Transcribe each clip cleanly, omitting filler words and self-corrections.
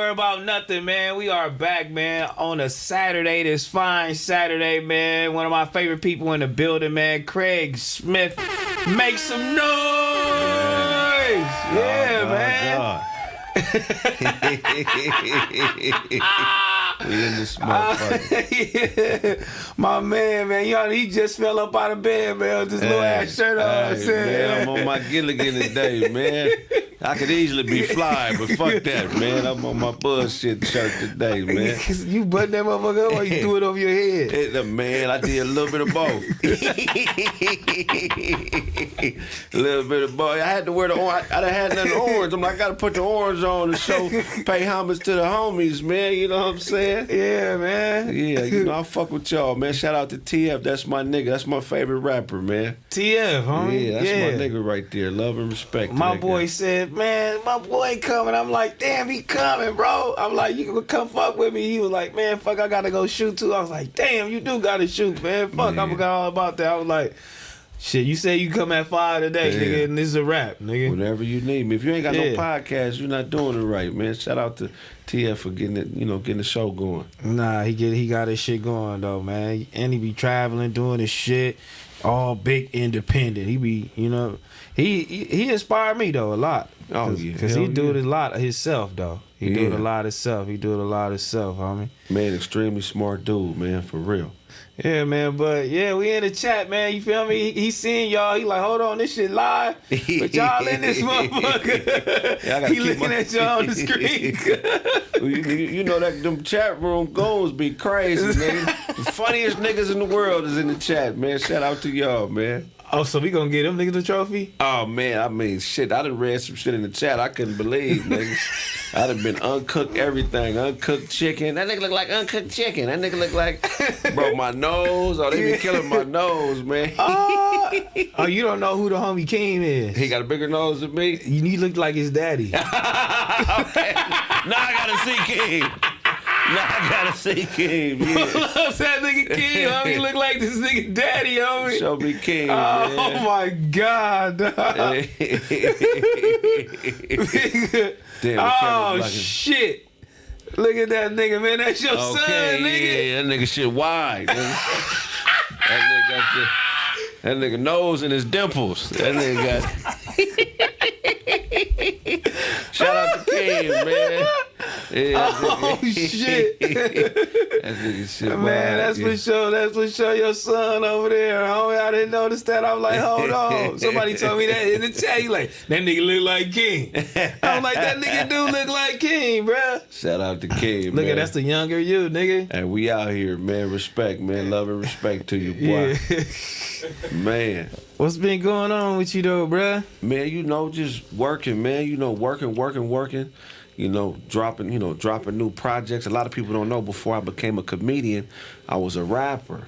worry about nothing, man. We are back, man, on a Saturday, this fine Saturday, man. One of my favorite people in the building, man, Kraig Smith. Make some noise! Man. We in this motherfucker. Yeah. My man, you know, he just fell up out of bed, man, with this little ass shirt on. Man, I'm on my Gilligan today, man. I could easily be fly, but fuck that, man. I'm on my bullshit shirt today, man. You button that motherfucker up or you threw it over your head? Man, I did a little bit of both. A little bit of both. I had to wear the orange. I done had nothing orange. I'm like, I gotta put the orange on to show, pay homage to the homies, man. You know what I'm saying? Yeah, man. Yeah, you know, I fuck with y'all, man. Shout out to TF. That's my nigga. That's my favorite rapper, man. TF, huh? Yeah, that's my nigga right there. Love and respect. My boy said, man, my boy coming. I'm like, damn, he coming, bro. I'm like, you can come fuck with me. He was like, man, fuck, I gotta go shoot too. I was like, damn, you do gotta shoot, man. Fuck, I forgot all about that. I was like, shit, you say you come at 5 today, nigga, and this is a rap, nigga. Whenever you need me. If you ain't got no podcast, you're not doing it right, man. Shout out to TF for getting it, getting the show going. Nah, he got his shit going though, man. And he be traveling, doing his shit, all big independent. He be, he inspired me though a lot. Oh yeah, because he do it a lot himself though. He do it a lot himself. He do it a lot himself, homie. Man, extremely smart dude, man, for real. Yeah, man, but we in the chat, man. You feel me? He seeing y'all. He like, hold on, this shit live. But y'all in this motherfucker. He looking at y'all on the screen. you know that them chat room goals be crazy, man. The funniest niggas in the world is in the chat, man. Shout out to y'all, man. Oh, so we gonna get them niggas a trophy? Oh man, I mean, shit. I done read some shit in the chat I couldn't believe, nigga. I done been uncooked everything, uncooked chicken. That nigga look like uncooked chicken. That nigga look like, bro, my nose. Oh, they be killing my nose, man. Oh, you don't know who the homie King is? He got a bigger nose than me. You look like his daddy. Okay. Now I gotta see King. Now I gotta see King. Yeah. Loves that nigga King, homie. He look like this nigga daddy, homie. Show me King, man. Oh my God. Damn, shit. Look at that nigga, man. That's your son, nigga. Yeah, that nigga shit wide. That nigga nose and his dimples. That nigga got. Shout out to King, man. Yeah, shit. That nigga shit, man. That's for sure. That's for sure. Your son over there, homie. I didn't notice that. I was like, hold on. Somebody told me that in the chat. He like, that nigga look like King. I was like, that nigga do look like King, bruh. Shout out to King, man. Look at that's the younger you, nigga. And we out here, man. Respect, man. Love and respect to you, boy. Yeah. Man. What's been going on with you though, bruh? Man, just working, man. Working. Dropping new projects. A lot of people don't know, before I became a comedian, I was a rapper.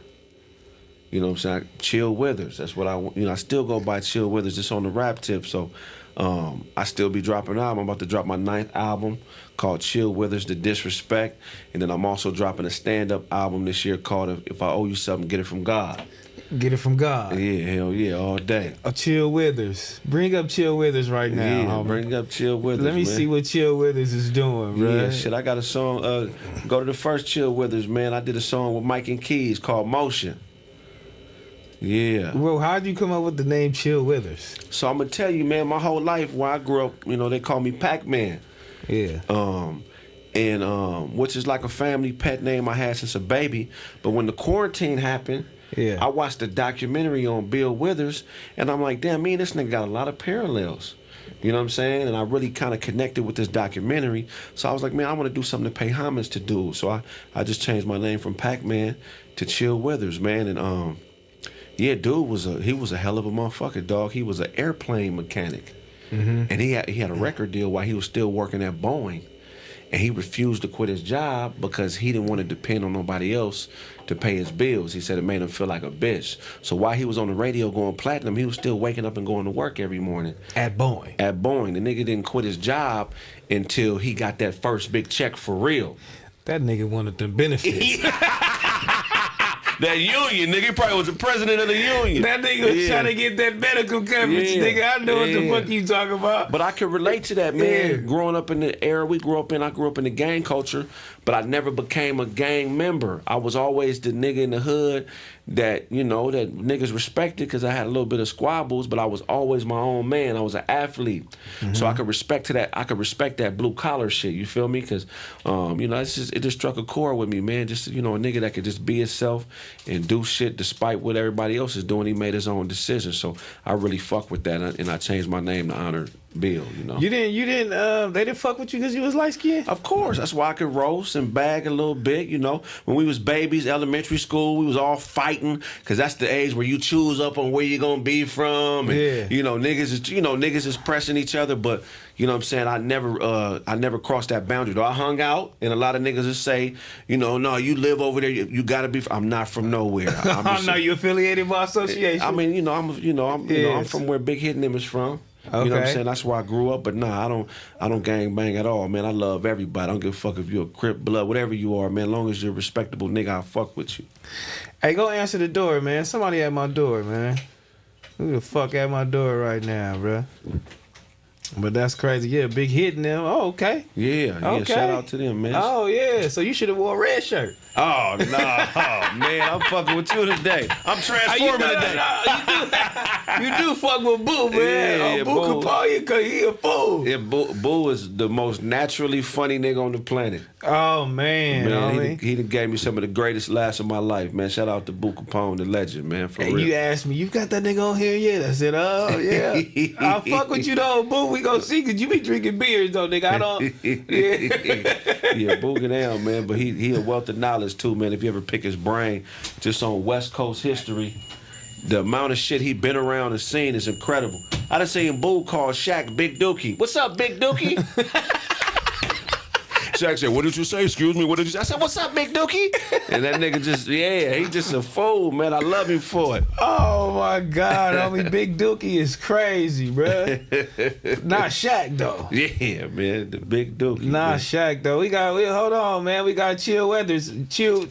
You know what I'm saying? Chill Withers. That's what I still go by Chill Withers, just on the rap tip. So I still be dropping an album. I'm about to drop my 9th album called Chill Withers, The Disrespect. And then I'm also dropping a stand-up album this year called If I Owe You Something, Get It From God. Get it from God. Yeah, hell yeah, all day. Chill Withers. Bring up Chill Withers right now. Yeah, homie. Bring up Chill Withers. Let me see what Chill Withers is doing, bro. Yeah, shit, I got a song. Go to the first Chill Withers, man. I did a song with Mike and Keys called Motion. Yeah. Well, how'd you come up with the name Chill Withers? So I'm gonna tell you, man, my whole life where I grew up, they call me Pac-Man. Yeah. Which is like a family pet name I had since a baby. But when the quarantine happened, I watched a documentary on Bill Withers, and I'm like, damn, me and this nigga got a lot of parallels. You know what I'm saying? And I really kind of connected with this documentary. So I was like, man, I want to do something to pay homage to dude. So I just changed my name from Pac-Man to Chill Withers, man. And dude was a hell of a motherfucker, dog. He was an airplane mechanic. Mm-hmm. And he had a record deal while he was still working at Boeing. And he refused to quit his job because he didn't want to depend on nobody else to pay his bills. He said it made him feel like a bitch. So while he was on the radio going platinum, he was still waking up and going to work every morning. At Boeing? At Boeing. The nigga didn't quit his job until he got that first big check for real. That nigga wanted the benefits. that union, nigga. He probably was the president of the union. That nigga was trying to get that medical coverage, nigga. I know what the fuck you talking about. But I can relate to that, man. Growing up in the era we grew up in, I grew up in the gang culture, but I never became a gang member. I was always the nigga in the hood that, you know, that niggas respected because I had a little bit of squabbles, but I was always my own man. I was an athlete. So I could respect that blue collar shit, you feel me? Because, you know, it just struck a chord with me, man. Just, you know, a nigga that could just be himself and do shit despite what everybody else is doing. He made his own decisions. So I really fuck with that, and I changed my name to honor Bill, you know. They didn't fuck with you because you was light skinned? Of course. That's why I could roast and bag a little bit, you know. When we was babies, elementary school, we was all fighting because that's the age where you choose up on where you're going to be from. And, you know, niggas is pressing each other, but, you know what I'm saying, I never crossed that boundary. Though I hung out, and a lot of niggas would say, you know, no, you live over there, you got to be, I'm not from nowhere. No, you affiliated by association? I mean, I'm from where Big Hit and them is from. Okay. You know what I'm saying? That's where I grew up. But nah, I don't gang bang at all, man. I love everybody. I don't give a fuck if you're a Crip, Blood, whatever you are, man. As long as you're a respectable nigga, I'll fuck with you. Hey, go answer the door, man. Somebody at my door, man. Who the fuck at my door right now, bruh? But that's crazy. Yeah, Big Hit in them. Oh, okay. Yeah. Shout out to them, man. Oh, yeah. So you should have wore a red shirt. Oh, no. Oh, man, I'm fucking with you today. I'm transforming today. You do fuck with Boo, man. Boo can call you because he a fool. Yeah, Boo is the most naturally funny nigga on the planet. Oh, man. He done gave me some of the greatest laughs of my life, man. Shout out to Boo Capone, the legend, man. For real. You asked me, you got that nigga on here yet? I said, oh, yeah. I'll fuck with you, though, Boo. We gonna see, because you be drinking beers, though, nigga. I don't. Yeah, Boo get down, man. But he a wealth of knowledge, too, man. If you ever pick his brain just on West Coast history, the amount of shit he been around and seen is incredible. I done seen Boo call Shaq Big Dookie. What's up, Big Dookie? Shaq said, what did you say? Excuse me, what did you say? I said, what's up, Big Dookie? And that nigga just, he just a fool, man. I love him for it. Oh, my God. Homie, Big Dookie is crazy, bruh. Not Shaq, though. Yeah, man, the Big Dookie. Not Shaq, though. Hold on, man. We got Chill Withers. Chill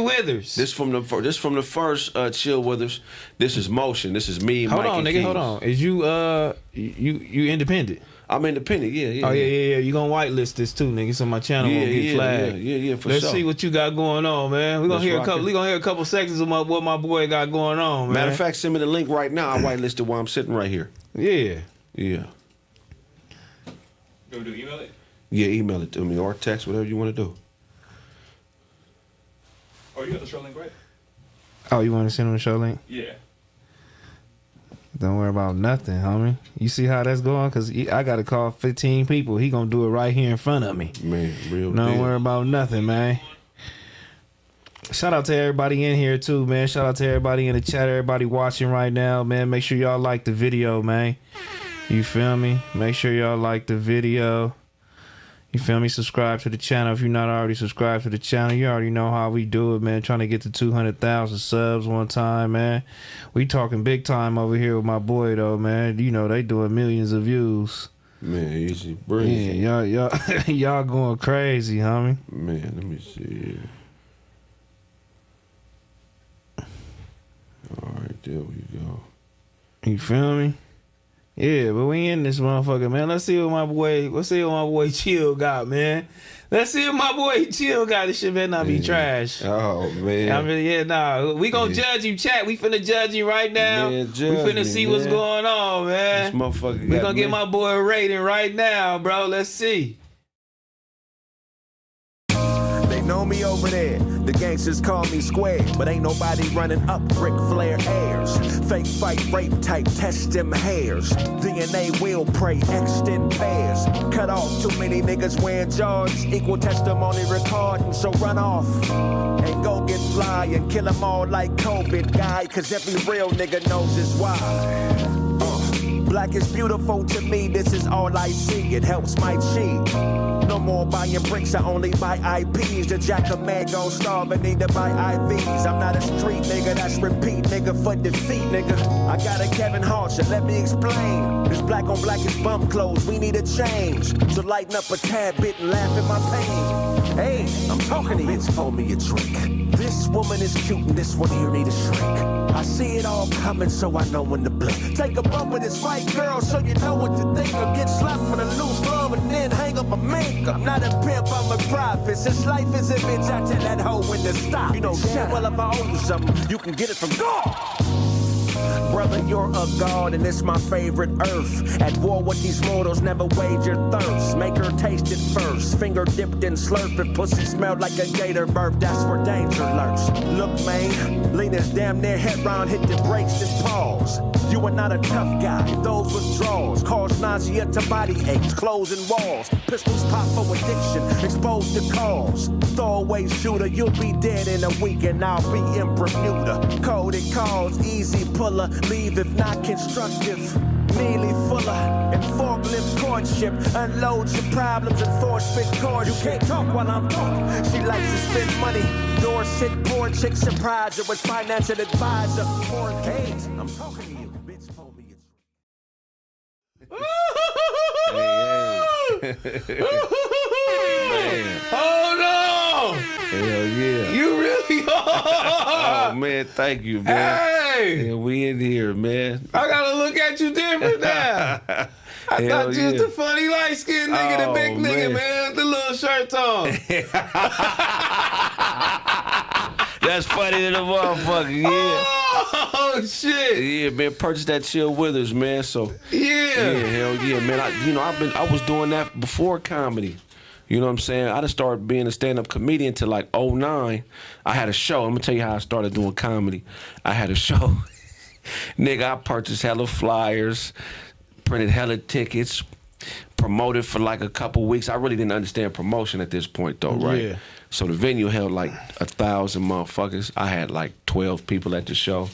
Withers. This from the first Chill Withers. This is Motion. This is me, Mike, Hold on, nigga, Keys. hold on. Is you independent? I'm independent, yeah. Oh, yeah. You gonna whitelist this too, nigga. So my channel won't get flagged. Yeah, for Let's sure. see what you got going on, man. We're gonna hear a couple seconds of what my boy got going on, man. Matter of fact, send me the link right now. I whitelisted while I'm sitting right here. Yeah. Yeah. Go do email it? Yeah, email it to me or text, whatever you want to do. Oh, you got the show link, right? Oh, you want to send him the show link? Yeah. Don't worry about nothing, homie. You see how that's going? Because I got to call 15 people. He going to do it right here in front of me. Man, real Don't deal. worry about nothing, man. Shout out to everybody in here, too, man. Shout out to everybody in the chat, everybody watching right now, man. Make sure y'all like the video, man. You feel me? Make sure y'all like the video. You feel me? Subscribe to the channel. If you're not already subscribed to the channel, you already know how we do it, man. Trying to get to 200,000 subs one time, man. We talking big time over here with my boy, though, man. You know, they doing millions of views. Man, easy breezy. Yeah, y'all going crazy, homie. Man, let me see here. All right, there we go. You feel me? Yeah, but we in this motherfucker, man. Let's see what my boy Chill got, man. Let's see what my boy Chill got. This shit better not be trash. Oh, man. I mean, we gonna judge you, chat. We finna judge you right now. Man, we finna see what's going on, man. This motherfucker We gonna get my boy a rating right now, bro. Let's see. They know me over there. The gangsters call me square, but ain't nobody running up Ric Flair airs. Fake fight, rape type, test them hairs. DNA will pray, extend pairs. Cut off too many niggas wearing Jordans. Equal testimony recording, so run off and go get fly and kill them all like COVID guy. Cause every real nigga knows is why. Black is beautiful to me, this is all I see. It helps my cheek. No more buying bricks, I only buy IPs. The jack of man gon' starve and need to buy IVs. I'm not a street nigga, that's repeat nigga for defeat nigga. I got a Kevin Hart, so let me explain. This black on black is bum clothes, we need a change. So lighten up a tad bit and laugh at my pain. Hey, I'm talking to you. Bitch, pour me a drink. This woman is cute and this one here need a shrink. I see it all coming, so I know when to blink. Take a bump with this white girl, so you know what to think. Or get slapped with a loose glove and then hang up a mink. I'm not a pimp, I'm a prophet. Since life is a bitch, I tell that hoe when to stop. You know shit well if I owe you something, you can get it from God. Brother, you're a god and it's my favorite earth. At war with these mortals, never wage your thirst. Make her taste it first. Finger dipped in slurp. If pussy smelled like a gator burp, that's where danger lurks. Look, man, Lena's damn near head round, hit the brakes and pause. You are not a tough guy. Those withdrawals cause nausea to body aches, closing walls. Pistols pop for addiction, exposed to cause. Throwaway shooter, you'll be dead in a week and I'll be in Bermuda. Coded calls, easy puller, leave if not constructive. Neely Fuller and forklift courtship. Unload your problems and force fit chords. You can't talk while I'm talking. She likes to spend money. Dorset, poor chick, surprise her with financial advisor. 4Ks, I'm talking to you. Bitch, pull me Man. Hold on. Hell yeah. You really are. Oh, man, thank you, man. Hey. Yeah, we in here, man. I gotta look at you different now. I thought you was the funny light-skinned nigga, the big nigga, man, with the little shirt on. That's funny to the motherfucker, yeah. Oh, shit. Yeah, man, purchase that Chill Withers, man. So Yeah. hell yeah, man. I was doing that before comedy. You know what I'm saying? I just started being a stand-up comedian till like 2009. I had a show. I'm gonna tell you how I started doing comedy. I had a show. Nigga, I purchased hella flyers, printed hella tickets, promoted for like a couple weeks. I really didn't understand promotion at this point though, right? Yeah. So the venue held like 1,000 motherfuckers. I had like 12 people at the show.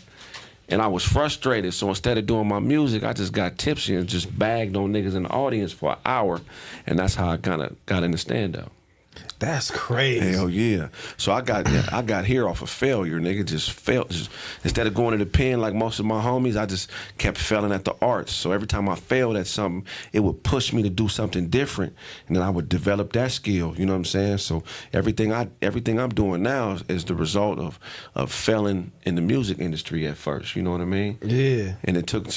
And I was frustrated, so instead of doing my music, I just got tipsy and just bagged on niggas in the audience for an hour. And that's how I kind of got into stand-up. That's crazy. Hell yeah. So I got here off of failure, nigga. Just failed. Instead of going to the pen like most of my homies, I just kept failing at the arts. So every time I failed at something, it would push me to do something different. And then I would develop that skill. You know what I'm saying? So everything I'm doing now is the result of failing in the music industry at first. You know what I mean? Yeah. And it took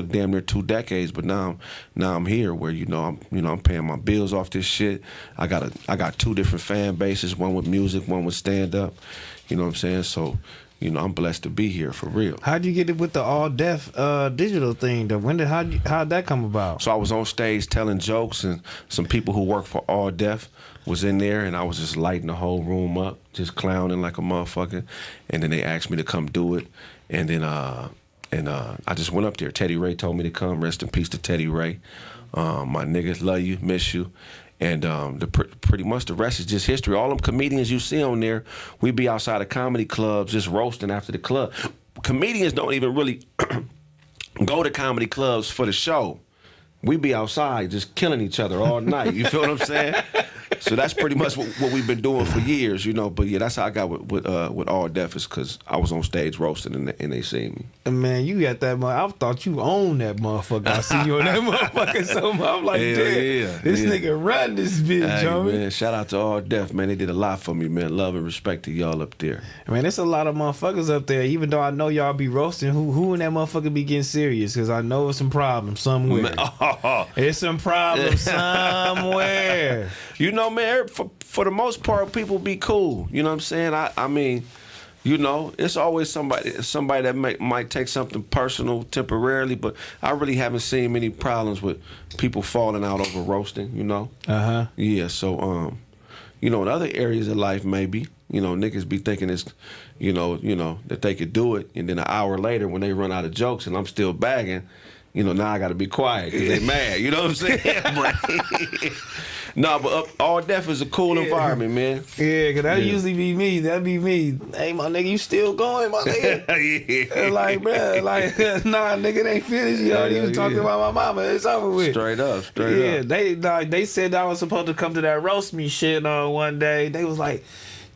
damn near 2 decades, but now I'm here where I'm paying my bills off this shit. I got 2 different fan bases, one with music, one with stand-up. You know what I'm saying? So, I'm blessed to be here for real. How'd you get it with the all deaf digital thing though? How'd that come about? So I was on stage telling jokes, and some people who work for All Deaf was in there, and I was just lighting the whole room up, just clowning like a motherfucker. And then they asked me to come do it, and then I just went up there. Teddy Ray told me to come. Rest in peace to Teddy Ray. My niggas, love you, miss you. And pretty much the rest is just history. All them comedians you see on there, we be outside of comedy clubs just roasting after the club. Comedians don't even really go to comedy clubs for the show. We be outside just killing each other all night. You feel what I'm saying? So that's pretty much what we've been doing for years, But yeah, that's how I got with All Deaf, is because I was on stage roasting and they seen me. And man, you got that. I thought you owned that motherfucker. I see you on that motherfucker. So I'm like, damn, this nigga run this bitch, hey, homie. Man, shout out to All Deaf, man. They did a lot for me, man. Love and respect to y'all up there. Man, there's a lot of motherfuckers up there. Even though I know y'all be roasting, who in that motherfucker be getting serious? Because I know it's some problems somewhere. It's some problems somewhere. Man, for the most part, people be cool. You know what I'm saying? I mean, it's always somebody that might take something personal temporarily, but I really haven't seen many problems with people falling out over roasting, Uh-huh. Yeah, so, in other areas of life, maybe, niggas be thinking it's, that they could do it, and then an hour later when they run out of jokes and I'm still bagging, now I got to be quiet because they mad. You know what I'm saying? No, but All Deaf is a cool environment, man. Yeah, because that usually be me. That'd be me. Hey, my nigga, you still going, my nigga? Like, bruh, nah, nigga, it ain't finished. You already was talking about my mama. It's over with. Straight up. Yeah, they said I was supposed to come to that roast me shit on one day. They was like,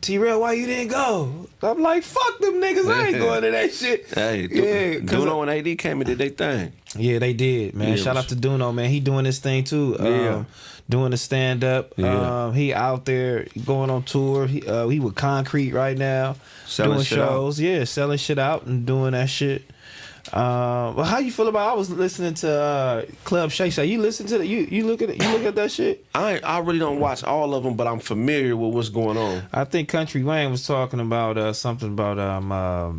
T-Rell, why you didn't go? I'm like, fuck them niggas. I ain't going to that shit. Hey, Duno and AD came and did their thing. Yeah, they did, man. Shout out to Duno, man. He doing this thing too. Doing the stand up. Yeah. He out there going on tour. He with Concrete right now, doing shows. Yeah, selling shit out and doing that shit. Well, how you feel about? I was listening to Club Shay Shay. You listen to that? You look at it? You look at that shit? I really don't watch all of them, but I'm familiar with what's going on. I think Country Wayne was talking about something about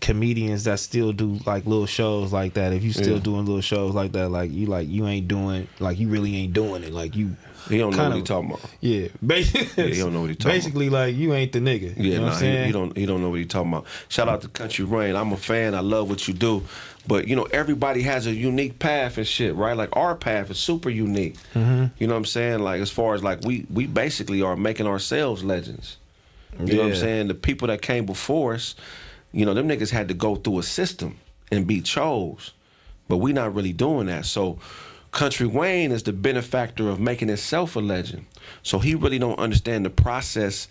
comedians that still do like little shows like that. If you still doing little shows like that, you ain't doing, like you really ain't doing it, like you. He don't know what he talking about. Yeah, basically. He don't know what he talking basically, about. Like you ain't the nigga. Yeah, you know what I'm saying? He don't know what he talking about. Shout out to Country Rain. I'm a fan. I love what you do. But you know, everybody has a unique path and shit, right? Like our path is super unique. Mm-hmm. You know what I'm saying? Like as far as like we basically are making ourselves legends. You know what I'm saying? The people that came before us, you know, them niggas had to go through a system and be chose. But we not really doing that. So Country Wayne is the benefactor of making himself a legend. So he really don't understand the process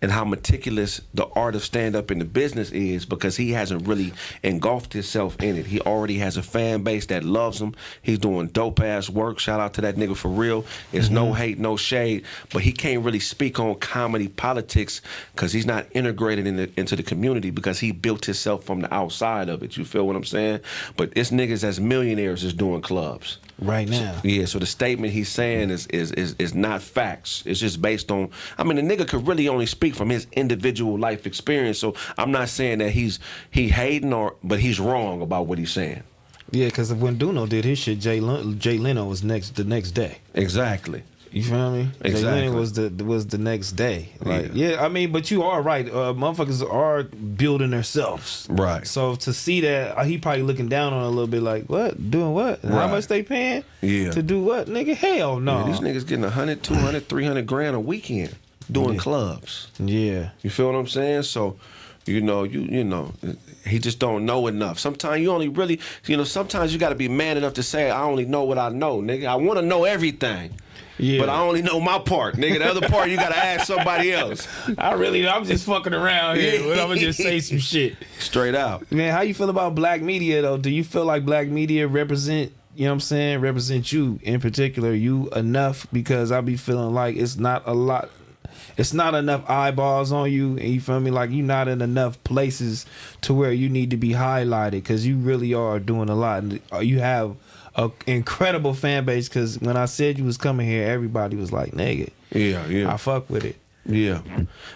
and how meticulous the art of stand-up in the business is, because he hasn't really engulfed himself in it. He already has a fan base that loves him. He's doing dope-ass work. Shout out to that nigga for real. It's no hate, no shade, but he can't really speak on comedy politics because he's not integrated into the community, because he built himself from the outside of it. You feel what I'm saying? But it's niggas as millionaires is doing clubs. Right now. So the statement he's saying is not facts. It's just based on, I mean, the nigga could really only speak from his individual life experience. So I'm not saying that he hating but he's wrong about what he's saying. Yeah, because when Duno did his shit, Jay Leno was the next day. Exactly. You feel me? Exactly. Jay Leno was the next day. Like, I mean, but you are right. Motherfuckers are building themselves. Right. So to see that, he probably looking down on it a little bit like, what? Doing what? Right. How much they paying? Yeah. To do what? Nigga, hell no. Yeah, these niggas getting 100, 200, 300 grand a weekend doing clubs. Yeah. You feel what I'm saying? So, you know, he just don't know enough. Sometimes you only really, sometimes you got to be man enough to say, I only know what I know, nigga. I want to know everything. Yeah. But I only know my part, nigga. The other part, you gotta ask somebody else. I'm just fucking around here. But I'm gonna just say some shit. Straight out. Man, how you feel about black media, though? Do you feel like black media represent you in particular, you enough? Because I be feeling like it's not enough eyeballs on you, and you feel me? Like you're not in enough places to where you need to be highlighted, because you really are doing a lot. And you have an incredible fan base, because when I said you was coming here, everybody was like, nigga, yeah, I fuck with it. Yeah,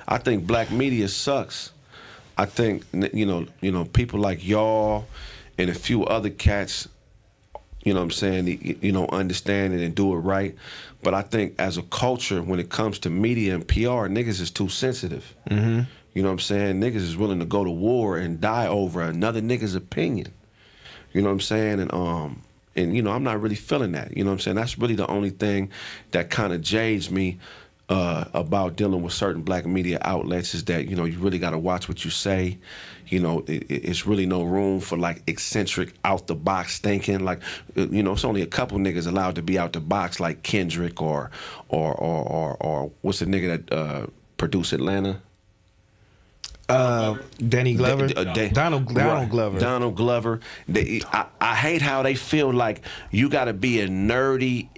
I think black media sucks. I think people like y'all and a few other cats, you know what I'm saying, understand it and do it right. But I think as a culture, when it comes to media and PR, niggas is too sensitive. Mm-hmm. You know what I'm saying? Niggas is willing to go to war and die over another nigga's opinion. You know what I'm saying? And I'm not really feeling that. You know what I'm saying? That's really the only thing that kind of jades me about dealing with certain black media outlets, is that, you really got to watch what you say. It's really no room for like eccentric out the box thinking. Like, it's only a couple niggas allowed to be out the box, like Kendrick or what's the nigga that produced Atlanta? Danny Glover, Donald Glover. Donald Glover. I hate how they feel like you got to be a nerdy,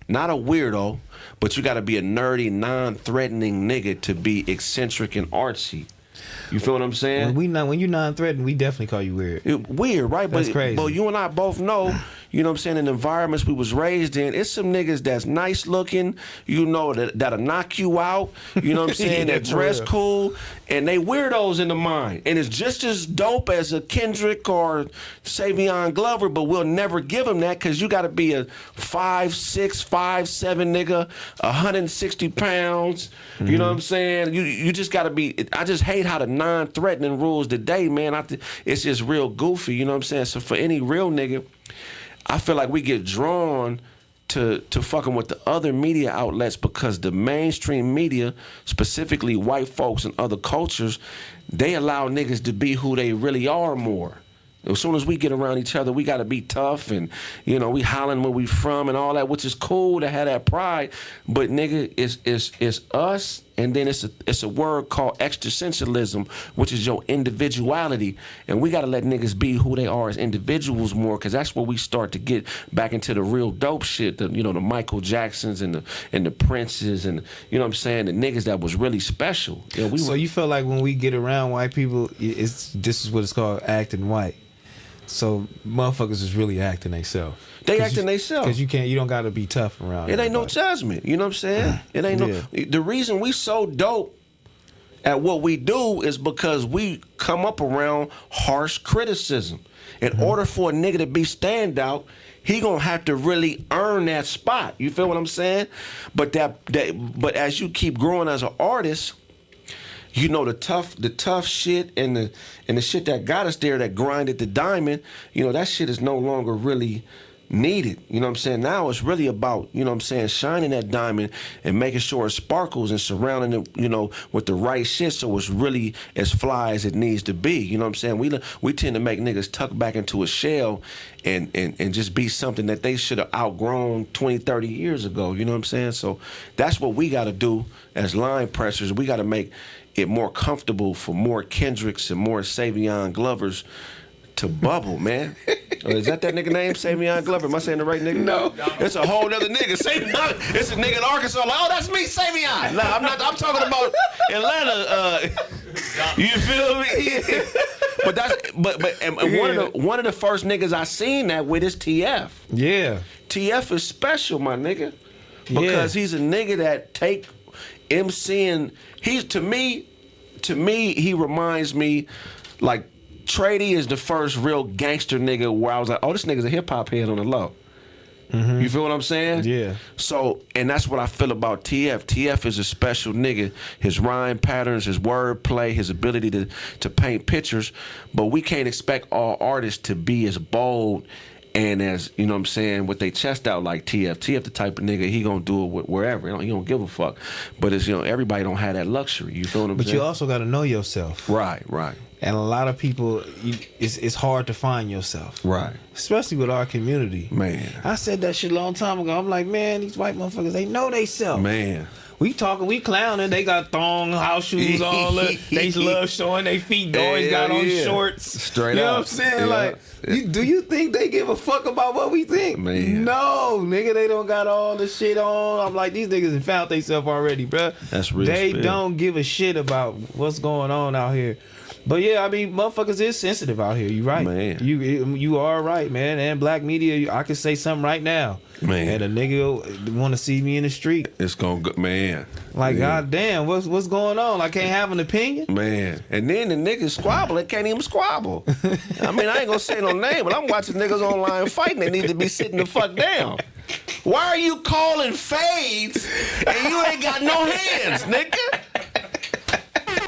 not a weirdo, but you got to be a nerdy, non-threatening nigga to be eccentric and artsy. You feel what I'm saying? When you non-threatening, we definitely call you weird. Weird, right? That's crazy. But you and I both know, you know what I'm saying, in the environments we was raised in, it's some niggas that's nice looking, that'll knock you out, you know what I'm saying, that dress cool, and they weirdos in the mind. And it's just as dope as a Kendrick or Savion Glover, but we'll never give them that, because you got to be a 5'6", 5'7" nigga, 160 pounds, you know what I'm saying? You just got to be, I just hate how the non-threatening rules today, man. It's just real goofy, you know what I'm saying? So for any real nigga, I feel like we get drawn to fucking with the other media outlets, because the mainstream media, specifically white folks and other cultures, they allow niggas to be who they really are more. As soon as we get around each other, we got to be tough, and we hollering where we from and all that, which is cool to have that pride. But nigga, it's us and then it's a word called existentialism, which is your individuality. And we got to let niggas be who they are as individuals more, because that's where we start to get back into the real dope shit. The Michael Jacksons and the Princes, and you know what I'm saying, the niggas that was really special. So you feel like when we get around white people, this is what it's called, acting white. So motherfuckers is really acting themselves. They acting themselves. Because you don't got to be tough around. It ain't no judgment. You know what I'm saying? It ain't The reason we so dope at what we do is because we come up around harsh criticism. In order for a nigga to be standout, he gonna have to really earn that spot. You feel what I'm saying? But but as you keep growing as an artist, you know, the tough shit and the shit that got us there, that grinded the diamond, you know, that shit is no longer really needed. You know what I'm saying? Now it's really about, you know what I'm saying, shining that diamond and making sure it sparkles and surrounding it, you know, with the right shit so it's really as fly as it needs to be. You know what I'm saying? We tend to make niggas tuck back into a shell and just be something that they should have outgrown 20, 30 years ago. You know what I'm saying? So that's what we got to do as line pressers. We got to make it more comfortable for more Kendricks and more Savion Glovers to bubble, man. Is that nigga name, Savion Glover? Am I saying the right nigga? No. It's a whole other nigga. Savion. It's a nigga in Arkansas. Like, oh, that's me, Savion. Nah, I'm not. I'm talking about Atlanta. You feel me? But one of the first niggas I seen that with is TF. Yeah. TF is special, my nigga, because he's a nigga that take MCing. He's to me, he reminds me like Trady is the first real gangster nigga where I was like, oh, this nigga's a hip hop head on the low. You feel what I'm saying? Yeah. So, and that's what I feel about TF. TF is a special nigga. His rhyme patterns, his word play, his ability to paint pictures. But we can't expect all artists to be as bold and as, you know what I'm saying, with they chest out like TF. TF the type of nigga, he gonna do it wherever. He don't give a fuck. But it's, you know, everybody don't have that luxury. You feel what I'm saying? But you also got to know yourself. Right. And a lot of people, it's hard to find yourself. Right. Especially with our community. Man. I said that shit a long time ago. I'm like, man, these white motherfuckers, they know they self. Man. We talking, we clowning. They got thong, house shoes on. They love showing their feet. They always got on shorts. Straight up. You know what I'm saying? Like, do you think they give a fuck about what we think? Man. No, nigga, they don't got all the shit on. I'm like, these niggas have found themselves already, bruh. That's real. They don't give a shit about what's going on out here. But yeah, I mean, motherfuckers is sensitive out here. You right, man. You are right, man. And black media, I can say something right now, man. And a nigga want to see me in the street. It's gonna go, man. Like, goddamn, what's going on? I can't have an opinion, man. And then the niggas squabble. They can't even squabble. I mean, I ain't gonna say no name, but I'm watching niggas online fighting. They need to be sitting the fuck down. Why are you calling fades and you ain't got no hands, nigga?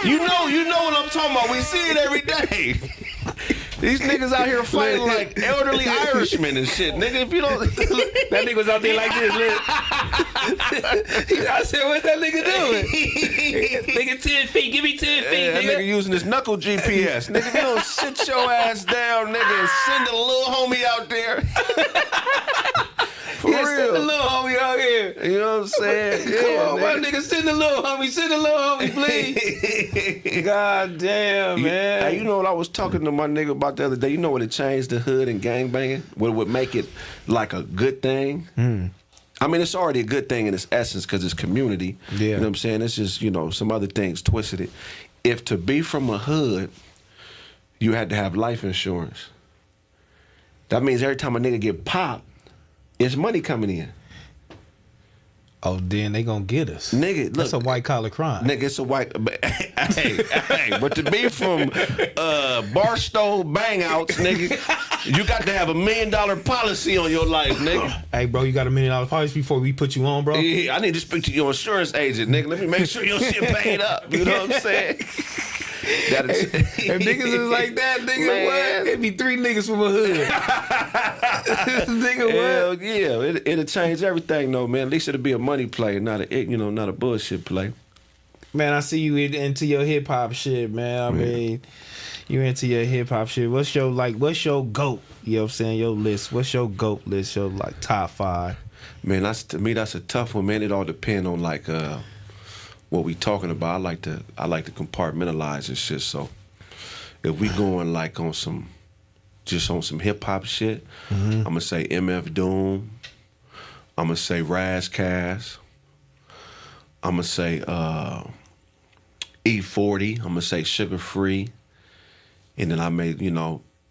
You know what I'm talking about. We see it every day. These niggas out here fighting like elderly Irishmen and shit. Nigga, if you don't... That nigga was out there like this, I said, what's that nigga doing? Nigga, 10 feet. Give me 10 feet, that nigga using his knuckle GPS. Nigga, if you don't sit your ass down, nigga, and send a little homie out there... For real. Send the little homie out here. You know what I'm saying? Come on, my nigga, send the little homie, please. God damn, man. Hey, you know what I was talking to my nigga about the other day? You know what it changed the hood and gangbanging? What would make it like a good thing? I mean, it's already a good thing in its essence because it's community. Yeah. You know what I'm saying? It's just, you know, some other things twisted it. If to be from a hood, you had to have life insurance. That means every time a nigga get popped, it's money coming in. Oh, then they gonna get us. Nigga, look. That's a white collar crime. Nigga, it's a white... Hey, but to be from Barstow Bangouts, nigga, you got to have $1 million policy on your life, nigga. Hey, bro, you got $1 million policy before we put you on, bro? Yeah, I need to speak to your insurance agent, nigga. Let me make sure your shit paid up. You know what I'm saying? If niggas is like that, nigga, Man. what? It'd be 3 niggas from a hood. Nigga, Hell what? yeah, it'll change everything, though, man. At least it'll be a money play, not a bullshit play. Man, I see you into your hip hop shit, man. I mean, you into your hip hop shit. What's your GOAT? You know what I'm saying? Your list. What's your GOAT list? Your top 5? Man, to me that's a tough one, man. It all depends on like what we talking about. I like to compartmentalize and shit. So if we going like on some hip hop shit, I'm gonna say MF Doom. I'm gonna say Razcast. I'm gonna say E40. I'm gonna say Sugar Free, and then I may,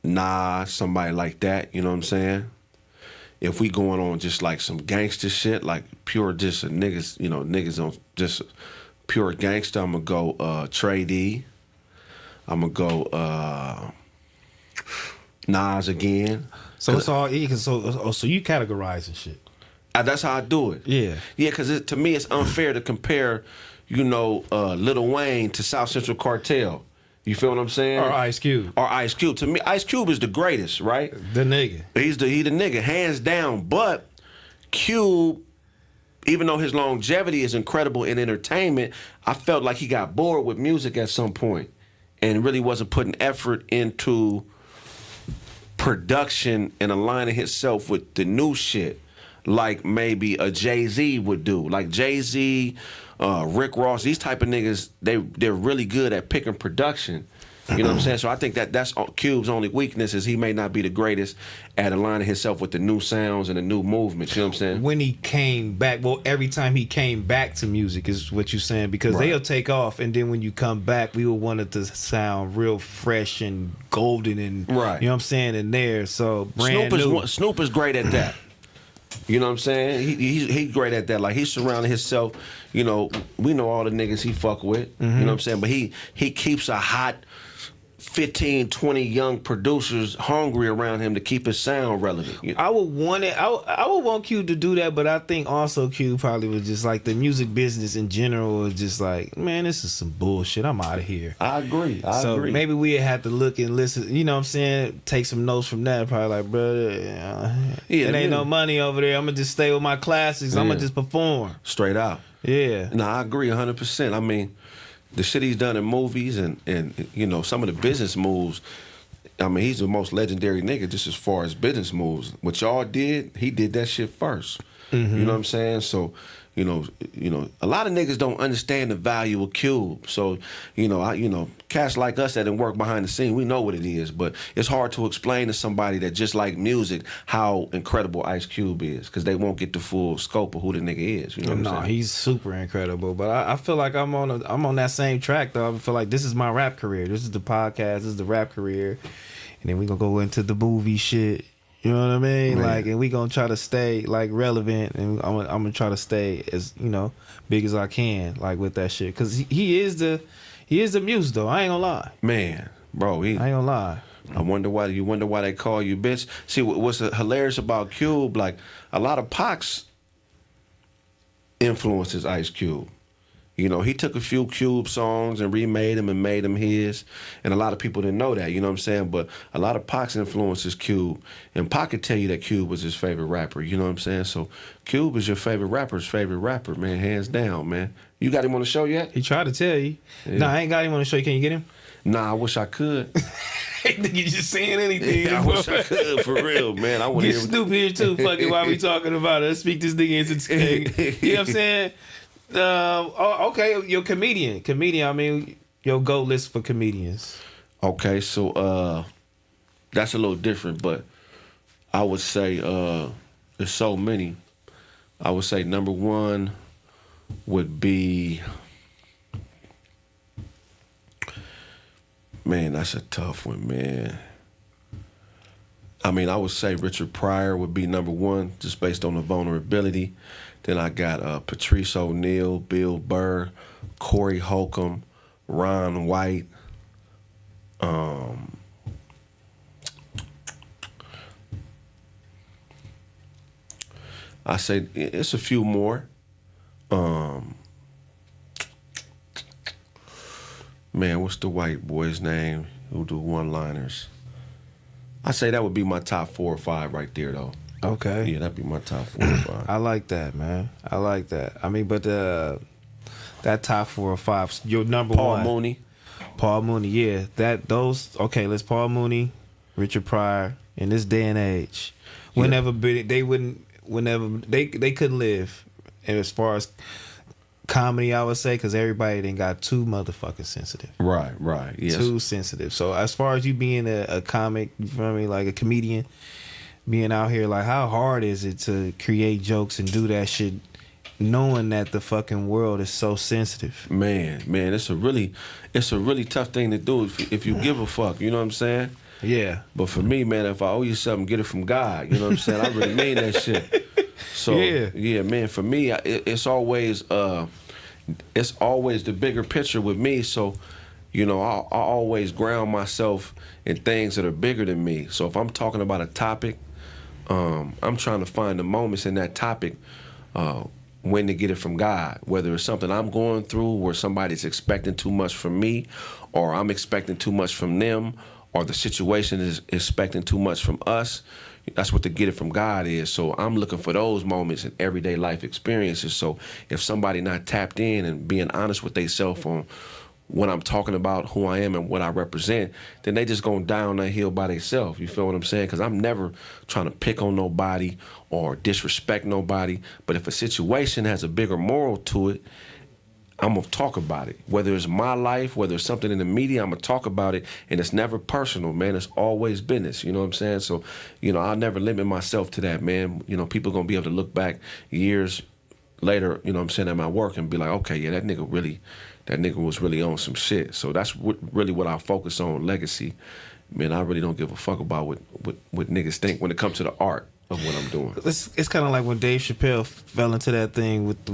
Nas, somebody like that. You know what I'm saying? If we going on just like some gangster shit, like pure just niggas, niggas on just pure gangster, I'm gonna go Trey D. I'm gonna go Nas again. So it's all so you categorizing shit. That's how I do it. Yeah. Yeah, because to me it's unfair to compare, Lil Wayne to South Central Cartel. You feel what I'm saying? Or Ice Cube. To me, Ice Cube is the greatest, right? The nigga. He the nigga, hands down. But Cube, even though his longevity is incredible in entertainment, I felt like he got bored with music at some point and really wasn't putting effort into production and aligning himself with the new shit like maybe a Jay-Z would do. Like Jay-Z, Rick Ross, these type of niggas, they're really good at picking production. You know what I'm saying? So I think that's Cube's only weakness is he may not be the greatest at aligning himself with the new sounds and the new movements. You know what I'm saying? When he came back, every time he came back to music is what you're saying, because they'll take off, and then when you come back, we will want it to sound real fresh and golden and you know what I'm saying in there. So Snoop is great at that. You know what I'm saying? He's great at that. Like, he's surrounding himself. We know all the niggas he fuck with. You know what I'm saying? But he keeps a hot 15, 20 young producers hungry around him to keep his sound relevant. I would want it. I would want Q to do that, but I think also Q probably was just like the music business in general was just like, man, this is some bullshit. I'm out of here. I agree. So maybe we had to look and listen. You know what I'm saying? Take some notes from that. Probably like, brother, it ain't no money over there. I'm gonna just stay with my classics. I'm gonna just perform straight out. Yeah. No, I agree 100%. I mean, the shit he's done in movies and some of the business moves. I mean, he's the most legendary nigga just as far as business moves. What y'all did, he did that shit first. You know what I'm saying? So, a lot of niggas don't understand the value of Cube. So, cats like us that didn't work behind the scene, we know what it is. But it's hard to explain to somebody that just like music how incredible Ice Cube is, because they won't get the full scope of who the nigga is. You know what I'm saying? He's super incredible. But I feel like I'm on that same track though. I feel like this is my rap career. This is the podcast. This is the rap career, and then we gonna go into the movie shit. You know what I mean? Man. Like, and we gonna try to stay like relevant, and I'm gonna try to stay as big as I can, like with that shit, because he is the muse though. I ain't gonna lie, man, bro. I ain't gonna lie. I wonder why they call you bitch. See, what's hilarious about Cube? Like, a lot of Pac's influences Ice Cube. He took a few Cube songs and remade them and made them his. And a lot of people didn't know that, you know what I'm saying? But a lot of Pac's influences Cube. And Pac could tell you that Cube was his favorite rapper, you know what I'm saying? So Cube is your favorite rapper's favorite rapper, man, hands down, man. You got him on the show yet? He tried to tell you. Yeah. Nah, I ain't got him on the show. Can you get him? Nah, I wish I could. You just saying anything. I wish I could, for real, man. I want to get Snoop here too, fucking while we talking about it. Let's speak this nigga into thing. You know what I'm saying? Okay, you're comedian. I mean, your goal list for comedians. Okay, so that's a little different, but I would say there's so many. I would say number one would be, man, that's a tough one, man. I mean, I would say Richard Pryor would be number one, just based on the vulnerability. Then I got Patrice O'Neal, Bill Burr, Corey Holcomb, Ron White. I say it's a few more. Man, what's the white boy's name who do one-liners? I say that would be my top 4 or 5 right there, though. Okay. Yeah, that'd be my top 4 or 5. I like that, man. I like that. I mean, but that top 4 or 5, your number Paul one. Paul Mooney, yeah. Let's Paul Mooney, Richard Pryor, in this day and age. Whenever they couldn't live. And as far as comedy, I would say, because everybody done got too motherfucking sensitive. Right, yes. Too sensitive. So as far as you being a comic, you feel me, like a comedian, being out here, like how hard is it to create jokes and do that shit knowing that the fucking world is so sensitive? Man, it's a really tough thing to do if you give a fuck, you know what I'm saying? Yeah. But for me, man, if I owe you something, get it from God, you know what I'm saying? I really mean that shit. So yeah, man, for me, it's always the bigger picture with me. So, you know, I always ground myself in things that are bigger than me. So if I'm talking about a topic, I'm trying to find the moments in that topic when to get it from God, whether it's something I'm going through where somebody's expecting too much from me, or I'm expecting too much from them, or the situation is expecting too much from us. That's what the get it from God is. So I'm looking for those moments in everyday life experiences. So if somebody not tapped in and being honest with themselves on what I'm talking about, who I am and what I represent, then they just going down that hill by themselves. You feel what I'm saying? Because I'm never trying to pick on nobody or disrespect nobody. But if a situation has a bigger moral to it, I'm going to talk about it. Whether it's my life, whether it's something in the media, I'm going to talk about it. And it's never personal, man. It's always business. You know what I'm saying? So, you know, I'll never limit myself to that, man. You know, people going to be able to look back years later, you know what I'm saying, at my work and be like, okay, yeah, that nigga was really on some shit. So that's really what I focus on, legacy. Man, I really don't give a fuck about what niggas think when it comes to the art of what I'm doing. It's kind of like when Dave Chappelle fell into that thing with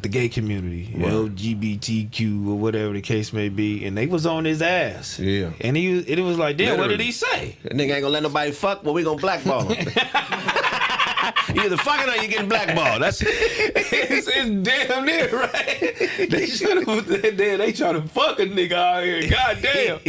the gay community, right. LGBTQ or whatever the case may be, and they was on his ass. Yeah. And it was like, damn, what did he say? That nigga ain't gonna let nobody fuck, but we gonna blackball him. You either fucking or you getting blackballed. That's it's damn near right. They should have. They trying to fuck a nigga out here. Goddamn.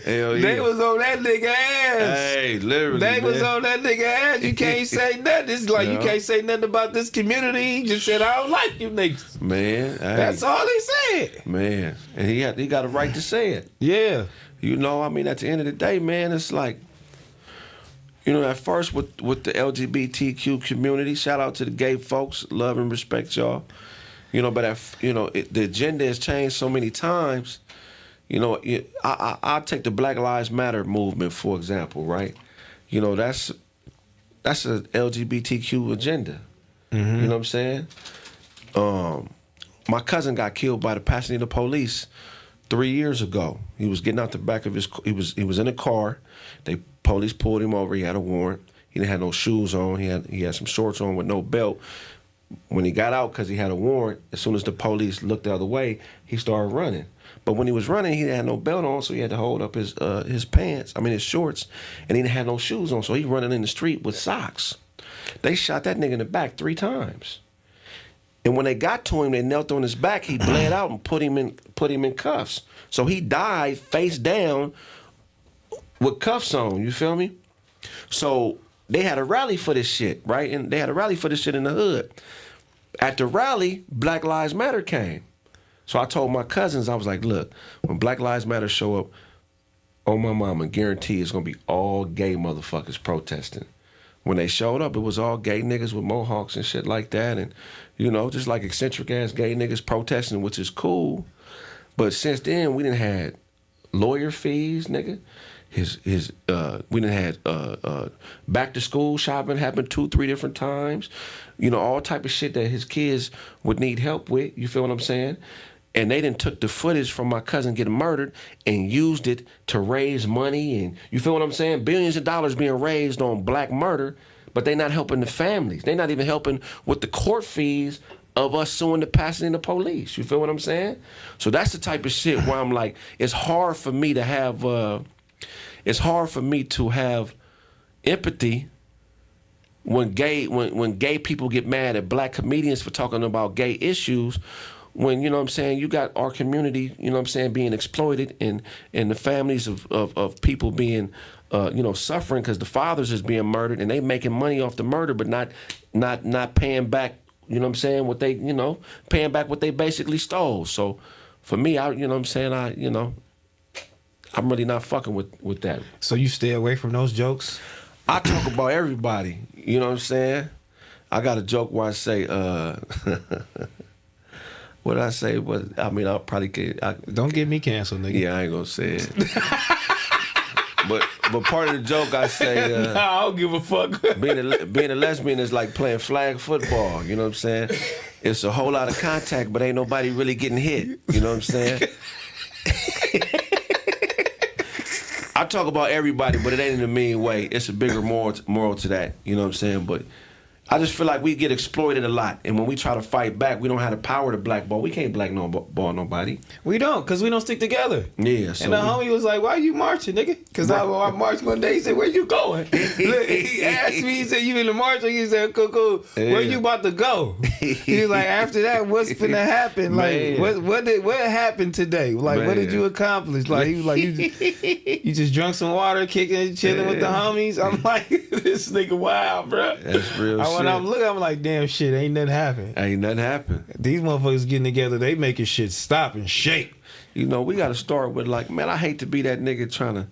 Hell yeah. They was on that nigga ass. Hey, literally. They was on that nigga ass. You can't say nothing. It's like you can't say nothing about this community. He just said I don't like you niggas. Man, that's all he said. Man, and he got a right to say it. Yeah. You know, I mean, at the end of the day, man, it's like, you know, at first with the LGBTQ community, shout out to the gay folks, love and respect y'all. You know, but the agenda has changed so many times. You know, I'll take the Black Lives Matter movement, for example, right? You know, that's a LGBTQ agenda. Mm-hmm. You know what I'm saying? My cousin got killed by the Pasadena police 3 years ago. He was getting out the back of his. He was in a car. Police pulled him over. He had a warrant. He didn't have no shoes on. He had some shorts on with no belt. When he got out, because he had a warrant, as soon as the police looked the other way, he started running. But when he was running, he had no belt on, so he had to hold up his pants. His shorts, and he didn't have no shoes on, so he running in the street with socks. They shot that nigga in the back 3 times. And when they got to him, they knelt on his back. He bled out and put him in cuffs. So he died face down with cuffs on. You feel me? So they had a rally for this shit, right? And they had a rally for this shit in the hood. At the rally, Black Lives Matter came. So I told my cousins, I was like, look, when Black Lives Matter show up, on my mama, guarantee it's gonna be all gay motherfuckers protesting. When they showed up, it was all gay niggas with mohawks and shit like that, and you know, just like eccentric ass gay niggas protesting, which is cool. But since then, we done had lawyer fees, nigga. We done had back to school shopping happen 2-3 different times. You know, all type of shit that his kids would need help with. You feel what I'm saying? And they done took the footage from my cousin getting murdered and used it to raise money. And you feel what I'm saying? Billions of dollars being raised on black murder, but they not helping the families. They not even helping with the court fees of us suing the Pasadena police. You feel what I'm saying? So that's the type of shit where I'm like, it's hard for me to have empathy when gay people get mad at black comedians for talking about gay issues. When, you know what I'm saying, you got our community, you know what I'm saying, being exploited, and the families of people being, suffering because the fathers is being murdered, and they making money off the murder, but not paying back, you know what I'm saying, paying back what they basically stole. So for me, I'm really not fucking with that. So you stay away from those jokes? I talk about everybody, you know what I'm saying? I got a joke where I say, What I say was, I mean, I'll probably get. Don't get me canceled, nigga. Yeah, I ain't gonna say it. but part of the joke I say, nah, I don't give a fuck. being a lesbian is like playing flag football. You know what I'm saying? It's a whole lot of contact, but ain't nobody really getting hit. You know what I'm saying? I talk about everybody, but it ain't in a mean way. It's a bigger moral to that. You know what I'm saying? But I just feel like we get exploited a lot, and when we try to fight back, we don't have the power to blackball. We can't blackball nobody. We don't, because we don't stick together. Yeah. So and the homie was like, why you marching, nigga? Because I marched one day. He said, where you going? Look, he asked me, he said, you in the march? He said, cool. Yeah. Where you about to go? He was like, after that, what's finna happen? Like, what happened today? Like, Man. what did you accomplish? Like, he was like, you just drunk some water, kicking, chilling with the homies? I'm like, this nigga wild, bro. That's real shit. When I'm looking, I'm like, damn shit, ain't nothing happened. Ain't nothing happened. These motherfuckers getting together, they making shit stop and shake. You know, we got to start with like, man, I hate to be that nigga trying to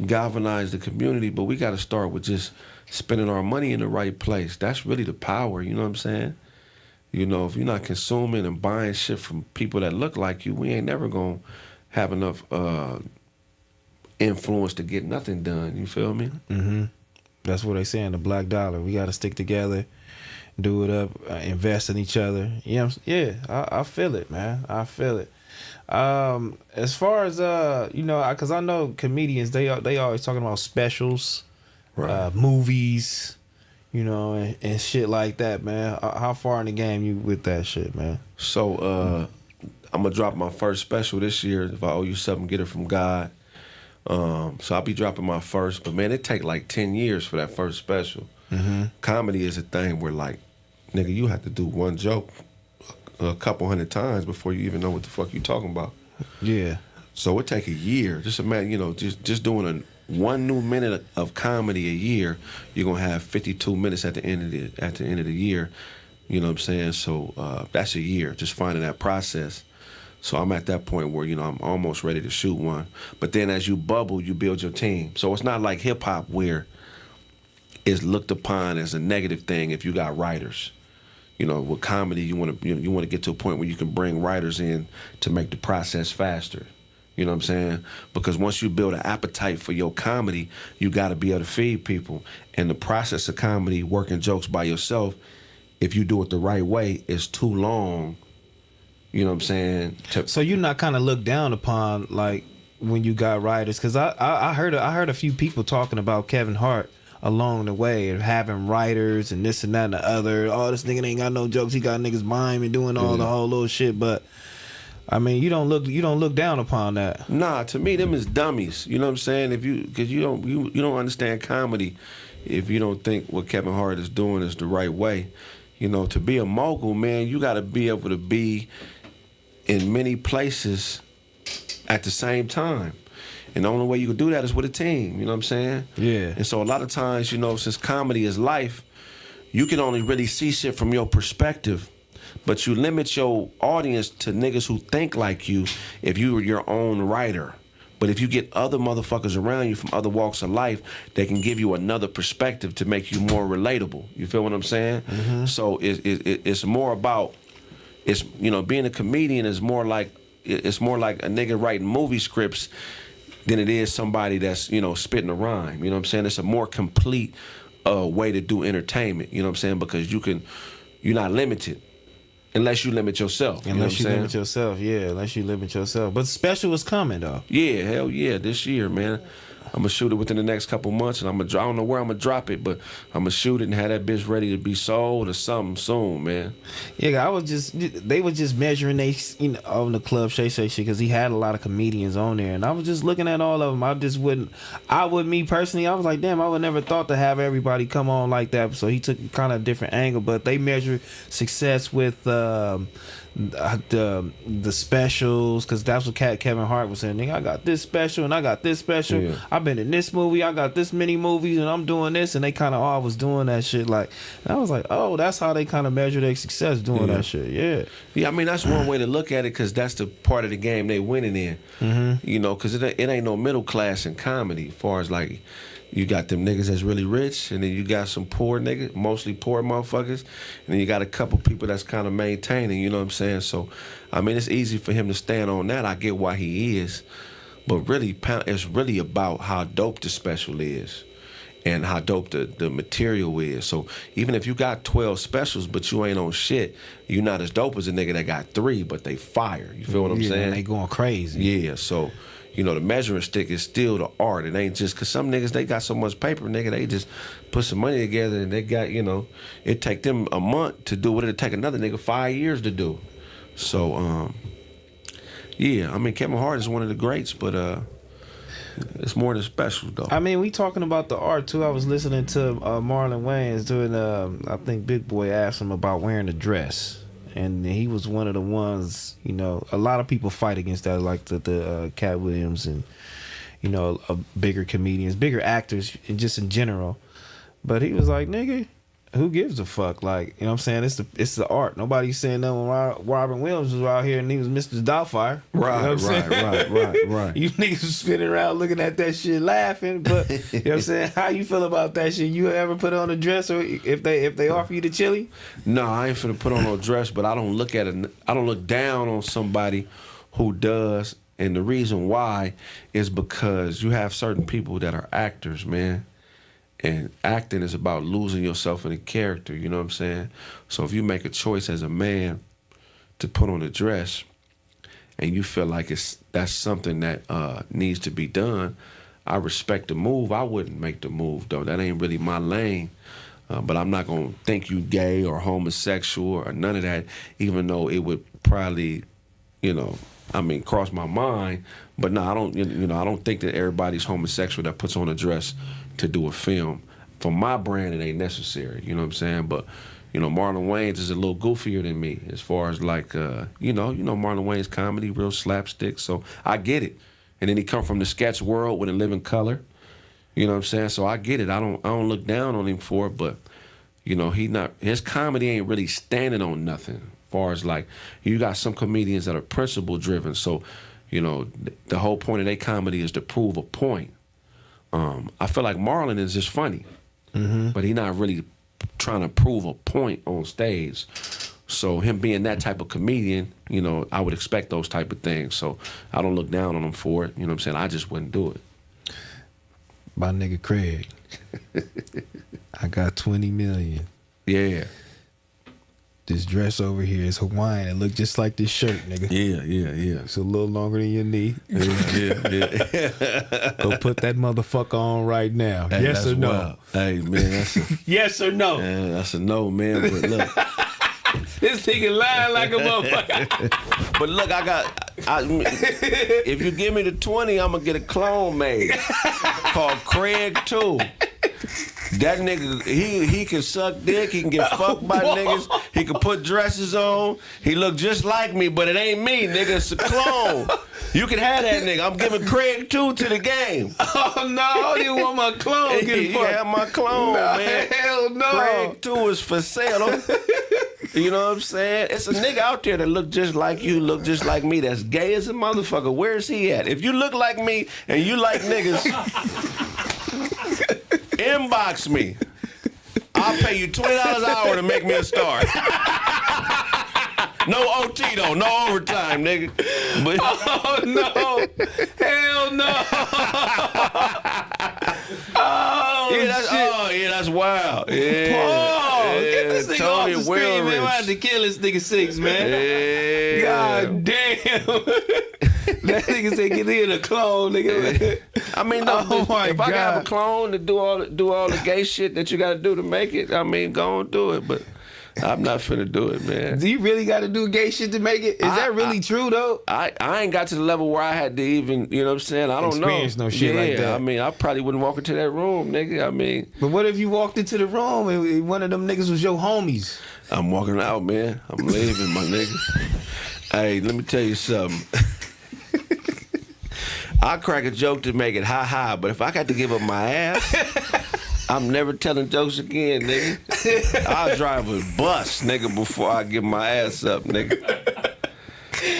galvanize the community, but we got to start with just spending our money in the right place. That's really the power, you know what I'm saying? You know, if you're not consuming and buying shit from people that look like you, we ain't never going to have enough influence to get nothing done. You feel me? Mm-hmm. That's what they saying, the black dollar. We got to stick together, do it up, invest in each other. You know what I'm saying? Yeah, I feel it, man. I feel it. As far as, you know, because I know comedians, they always talking about specials, Right. movies, you know, and shit like that, man. How far in the game you with that shit, man? So I'm going to drop my first special this year. If I owe you something, get it from God. So I'll be dropping my first, but man, it take like 10 years for that first special. Mm-hmm. Comedy is a thing where like, nigga, you have to do one joke a couple hundred times before you even know what the fuck you talking about. Yeah. So it take a year. Just imagine, you know, just doing one new minute of comedy a year, you're gonna have 52 minutes at the end of the year. You know what I'm saying? So that's a year, just finding that process. So I'm at that point where, you know, I'm almost ready to shoot one. But then as you bubble, you build your team. So it's not like hip hop where it's looked upon as a negative thing if you got writers. You know, with comedy, you want to get to a point where you can bring writers in to make the process faster. You know what I'm saying? Because once you build an appetite for your comedy, you got to be able to feed people. And the process of comedy, working jokes by yourself, if you do it the right way, is too long. You know what I'm saying? So you're not kind of looked down upon, like, when you got writers? Because I heard a few people talking about Kevin Hart along the way of having writers and this and that and the other. Oh, this nigga ain't got no jokes. He got niggas mime and doing all the whole little shit. But I mean, you don't look down upon that. Nah, to me, them is dummies. You know what I'm saying? Because you don't understand comedy if you don't think what Kevin Hart is doing is the right way. You know, to be a mogul, man, you got to be able to be in many places at the same time. And the only way you can do that is with a team, you know what I'm saying? Yeah. And so a lot of times, you know, since comedy is life, you can only really see shit from your perspective, but you limit your audience to niggas who think like you if you were your own writer. But if you get other motherfuckers around you from other walks of life, they can give you another perspective to make you more relatable. You feel what I'm saying? Mm-hmm. So it's more about, you know, being a comedian is more like, it's more like a nigga writing movie scripts than it is somebody that's, you know, spitting a rhyme. You know what I'm saying? It's a more complete way to do entertainment. You know what I'm saying? Because you're not limited unless you limit yourself. Unless you you limit yourself, yeah. Unless you limit yourself. But special is coming though. Yeah, hell yeah, this year, man. I'm gonna shoot it within the next couple months, and I don't know where I'm gonna drop it, but I'm gonna shoot it and have that bitch ready to be sold or something soon, man. Yeah, they were just measuring they, you know, on the Club Shay Shay shit because he had a lot of comedians on there, and I was just looking at all of them. Me personally, I was like, damn, I would never thought to have everybody come on like that. So he took kind of a different angle, but they measure success with the specials, because that's what Kevin Hart was saying. Nigga, I got this special and I got this special. Yeah. I've been in this movie. I got this many movies and I'm doing this. And they kind of all was doing that shit. Like, and I was like, oh, that's how they kind of measure their success doing that shit. Yeah. Yeah, I mean, that's one way to look at it, because that's the part of the game they winning in. Mm-hmm. You know, because it ain't no middle class in comedy, as far as like, You got them niggas that's really rich, and then you got some poor niggas, mostly poor motherfuckers, and then you got a couple people that's kind of maintaining, you know what I'm saying? So, I mean, it's easy for him to stand on that. I get why he is. But really, it's really about how dope the special is and how dope the material is. So even if you got 12 specials, but you ain't on shit, you not as dope as a nigga that got 3, but they fire. You feel what I'm saying? They going crazy. Yeah, so... You know, the measuring stick is still the art. It ain't just because some niggas, they got so much paper, nigga, they just put some money together and they got, you know, it take them a month to do what it'll take another nigga 5 years to do. So, yeah, I mean, Kevin Hart is one of the greats, but it's more than special, though. I mean, we talking about the art, too. I was listening to Marlon Wayans doing, I think Big Boy asked him about wearing a dress. And he was one of the ones, you know, a lot of people fight against that, like the Cat Williams and, you know, bigger comedians, bigger actors, and just in general. But he was like, nigga, who gives a fuck? Like, you know what I'm saying? It's the art. Nobody's saying that when Robin Williams was out here and he was Mr. Doubtfire. Right, you know right. You niggas was spinning around looking at that shit laughing. But, you know what I'm saying? How you feel about that shit? You ever put on a dress or if they offer you the chili? No, I ain't finna put on no dress, but I don't look at it. I don't look down on somebody who does. And the reason why is because you have certain people that are actors, man. And acting is about losing yourself in a character, you know what I'm saying? So if you make a choice as a man to put on a dress and you feel like that's something that needs to be done, I respect the move. I wouldn't make the move, though. That ain't really my lane. But I'm not going to think you gay or homosexual or none of that, even though it would probably, you know, I mean, cross my mind. But no, I don't think that everybody's homosexual that puts on a dress to do a film. For my brand, it ain't necessary, you know what I'm saying? But, you know, Marlon Wayans is a little goofier than me as far as like, you know Marlon Wayans comedy, real slapstick, so I get it. And then he come from the sketch world with a living color, you know what I'm saying? So I get it. I don't look down on him for it, but, you know, his comedy ain't really standing on nothing. As far as like, you got some comedians that are principle driven, so, you know, the whole point of their comedy is to prove a point. I feel like Marlon is just funny, but he not really trying to prove a point on stage. So him being that type of comedian, you know, I would expect those type of things. So I don't look down on him for it. You know what I'm saying? I just wouldn't do it. My nigga Kraig, I got 20 million. Yeah. This dress over here is Hawaiian. It look just like this shirt, nigga. Yeah. It's a little longer than your knee. Yeah. Go put that motherfucker on right now. Hey, yes or no? Wild. Hey, man, that's a... Yes or no? Man, that's a no, man, but look. This nigga lying like a motherfucker. But look, if you give me the 20, I'm going to get a clone made called Kraig 2. That nigga, he can suck dick. He can get fucked by niggas. He can put dresses on. He look just like me, but it ain't me, nigga. It's a clone. You can have that nigga. I'm giving Kraig 2 to the game. Oh, no. I didn't want my clone getting fucked. Yeah, my clone, man. Hell no. Kraig 2 is for sale. You know what I'm saying? It's a nigga out there that look just like you, look just like me, that's gay as a motherfucker. Where's he at? If you look like me and you like niggas... Inbox me. I'll pay you $20 an hour to make me a star. No OT though, no overtime, nigga. But oh no! Hell no! Oh yeah, shit! That's wild. Yeah, Paul, get this nigga off the screen, man. I had to kill this nigga 6, man. Yeah. God damn. That nigga said get in a clone, nigga. I mean, no, if I can have a clone to do all the gay shit that you got to do to make it, I mean, go and do it. But I'm not finna do it, man. Do you really got to do gay shit to make it? Is that really true though? I ain't got to the level where I had to even, you know what I'm saying? I don't experience know. No shit like that. I mean, I probably wouldn't walk into that room, nigga. I mean, but what if you walked into the room and one of them niggas was your homies? I'm walking out, man. I'm leaving, my nigga. Hey, let me tell you something. I'll crack a joke to make it ha-ha, but if I got to give up my ass, I'm never telling jokes again, nigga. I'll drive a bus, nigga, before I give my ass up, nigga.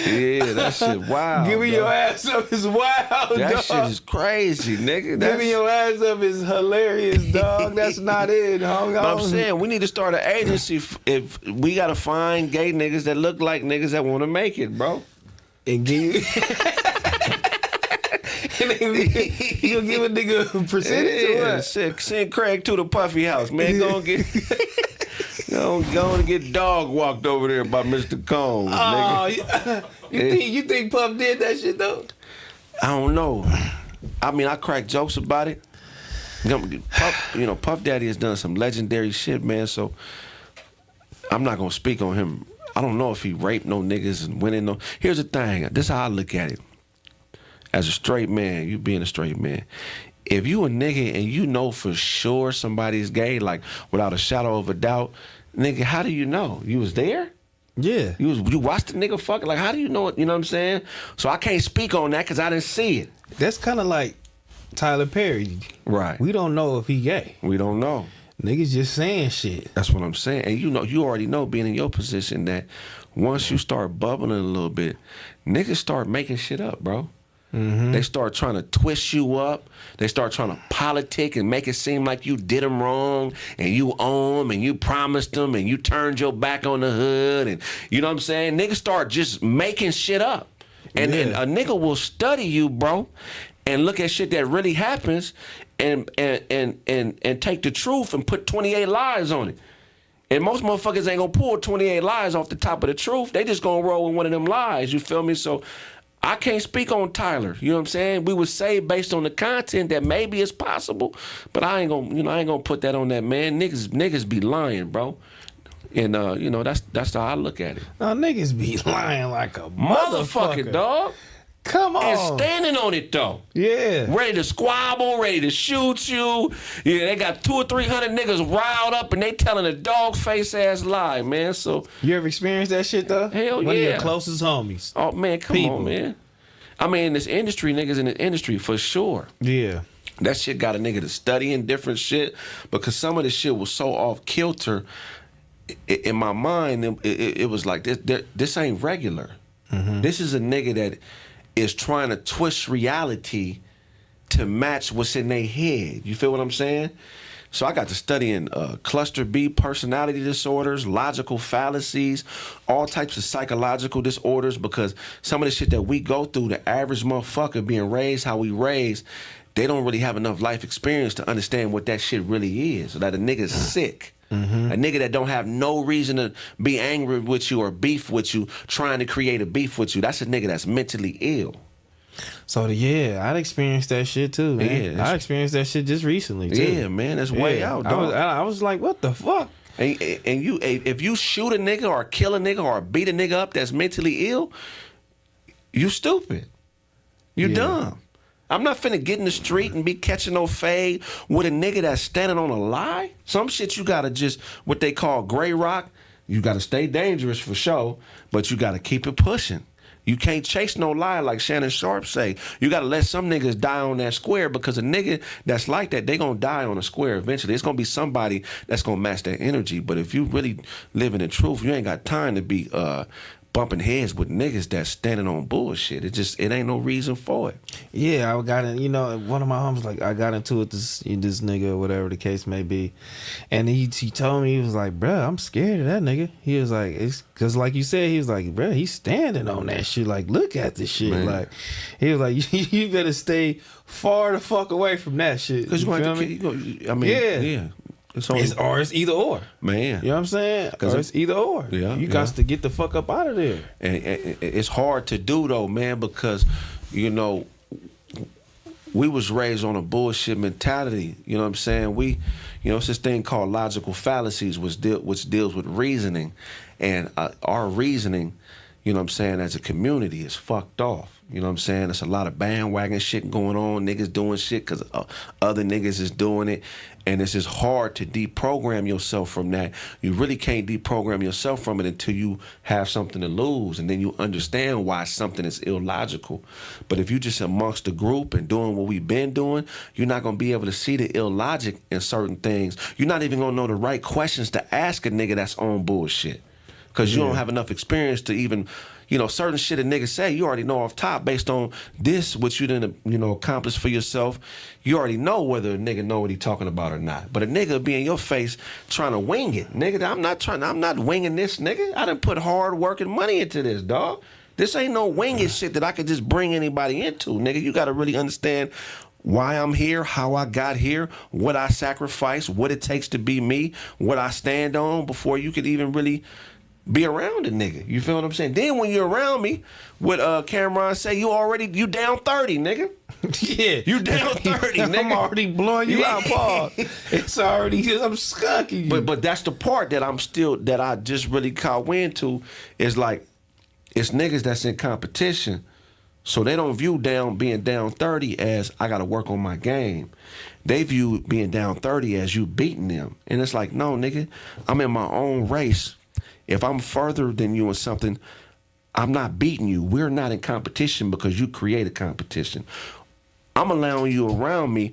Yeah, that shit wild. Giving your ass up is wild, That dog. shit is crazy, nigga. Giving your ass up is hilarious, dog. That's not it, dog. But I'm saying we need to start an agency if we gotta find gay niggas that look like niggas that want to make it, bro. And give and then you gonna give a nigga a percentage or what? Send Kraig to the Puffy house, man. Go and get go and get dog walked over there by Mr. Combs, nigga. You think Puff did that shit though? I don't know. I mean, I crack jokes about it. Puff Daddy has done some legendary shit, man. So I'm not gonna speak on him. I don't know if he raped no niggas and went in no. Here's the thing. This is how I look at it. As a straight man, you being a straight man, if you a nigga and you know for sure somebody's gay, like without a shadow of a doubt, nigga, how do you know? You was there? Yeah. You watched the nigga fucking? Like, how do you know it? You know what I'm saying? So I can't speak on that because I didn't see it. That's kind of like Tyler Perry. Right. We don't know if he gay. We don't know. Niggas just saying shit. That's what I'm saying. And you already know, being in your position, that once you start bubbling a little bit, niggas start making shit up, bro. Mm-hmm. They start trying to twist you up. They start trying to politic and make it seem like you did them wrong and you owe them and you promised them and you turned your back on the hood. And you know what I'm saying? Niggas start just making shit up. And then a nigga will study you, bro, and look at shit that really happens and take the truth and put 28 lies on it. And most motherfuckers ain't gonna pull 28 lies off the top of the truth. They just gonna roll with one of them lies. You feel me? So I can't speak on Tyler. You know what I'm saying? We would say based on the content that maybe it's possible, but I ain't gonna put that on that man. Niggas be lying, bro. And that's how I look at it. Now niggas be lying like a Motherfucker, dog. Come on. And standing on it though. Yeah. Ready to squabble, ready to shoot you. Yeah, they got 200 or 300 niggas riled up and they telling a dog face ass lie, man. So you ever experienced that shit though? Hell yeah. One of your closest homies. Oh man, come on, man. I mean, this industry, niggas in the industry for sure. Yeah. That shit got a nigga to studying different shit because some of the shit was so off kilter. In my mind, it was like this ain't regular. Mm-hmm. This is a nigga that is trying to twist reality to match what's in their head. You feel what I'm saying? So I got to studying cluster B personality disorders, logical fallacies, all types of psychological disorders, because some of the shit that we go through, the average motherfucker being raised how we raised, they don't really have enough life experience to understand what that shit really is. So that a nigga's sick. Mm-hmm. A nigga that don't have no reason to be angry with you or beef with you, trying to create a beef with you, that's a nigga that's mentally ill. So yeah, I'd experienced that shit too, man. I experienced that shit just recently too. Yeah, man, that's way out, dog. I was like, what the fuck? And you, if you shoot a nigga or kill a nigga or beat a nigga up that's mentally ill, you stupid. You dumb. I'm not finna get in the street and be catching no fade with a nigga that's standing on a lie. Some shit you gotta just, what they call gray rock, you gotta stay dangerous for sure, but you gotta keep it pushing. You can't chase no lie like Shannon Sharp say. You gotta let some niggas die on that square, because a nigga that's like that, they gonna die on a square eventually. It's gonna be somebody that's gonna match that energy. But if you really living in truth, you ain't got time to be bumping heads with niggas that's standing on bullshit. It ain't no reason for it. Yeah, I got in, one of my homies, like, I got into it this nigga or whatever the case may be. And he told me, he was like, bruh, I'm scared of that nigga. He was like, it's because like you said, he was like, bruh, he's standing on that shit. Like, look at this shit. Man. Like, he was like, you better stay far the fuck away from that shit. Because you feel me? Yeah. It's either or. Man. You know what I'm saying? Or it's either or. Yeah. You got to get the fuck up out of there. And it's hard to do though, man, because, we was raised on a bullshit mentality. You know what I'm saying? It's this thing called logical fallacies, which deals with reasoning. And our reasoning, you know what I'm saying, as a community is fucked off. You know what I'm saying? There's a lot of bandwagon shit going on. Niggas doing shit because other niggas is doing it. And it's just hard to deprogram yourself from that. You really can't deprogram yourself from it until you have something to lose. And then you understand why something is illogical. But if you just amongst the group and doing what we've been doing, you're not going to be able to see the illogic in certain things. You're not even going to know the right questions to ask a nigga that's on bullshit. Because you don't have enough experience to even, certain shit a nigga say, you already know off top based on this, what you didn't, accomplish for yourself. You already know whether a nigga know what he talking about or not. But a nigga be in your face trying to wing it. Nigga, I'm not winging this, nigga. I done put hard work and money into this, dog. This ain't no winging shit that I could just bring anybody into, nigga. You gotta really understand why I'm here, how I got here, what I sacrificed, what it takes to be me, what I stand on before you could even really be around a nigga. You feel what I'm saying? Then when you're around me, what Cameron say, you down 30, nigga. Yeah. You down 30, nigga. I'm already blowing you out, Paul. It's already, I'm skunking you. But that's the part that I just really caught wind to is like, it's niggas that's in competition, so they don't view being down 30 as I got to work on my game. They view being down 30 as you beating them. And it's like, no, nigga, I'm in my own race. If I'm further than you in something, I'm not beating you. We're not in competition because you create a competition. I'm allowing you around me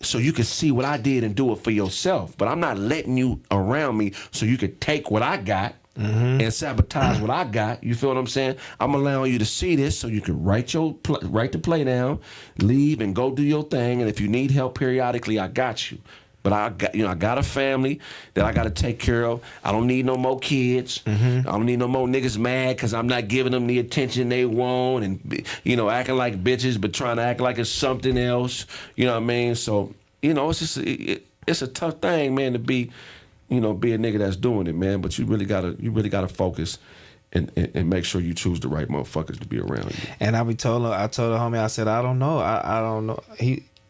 so you can see what I did and do it for yourself. But I'm not letting you around me so you can take what I got and sabotage what I got. You feel what I'm saying? I'm allowing you to see this so you can write the play down, leave and go do your thing. And if you need help periodically, I got you. But I got a family that I got to take care of. I don't need no more kids. I don't need no more niggas mad because I'm not giving them the attention they want and, acting like bitches but trying to act like it's something else. You know what I mean? So, it's just, it's a tough thing, man, to be, be a nigga that's doing it, man. But you really gotta focus and make sure you choose the right motherfuckers to be around you. And I told the homie, I said, I don't know. I don't know.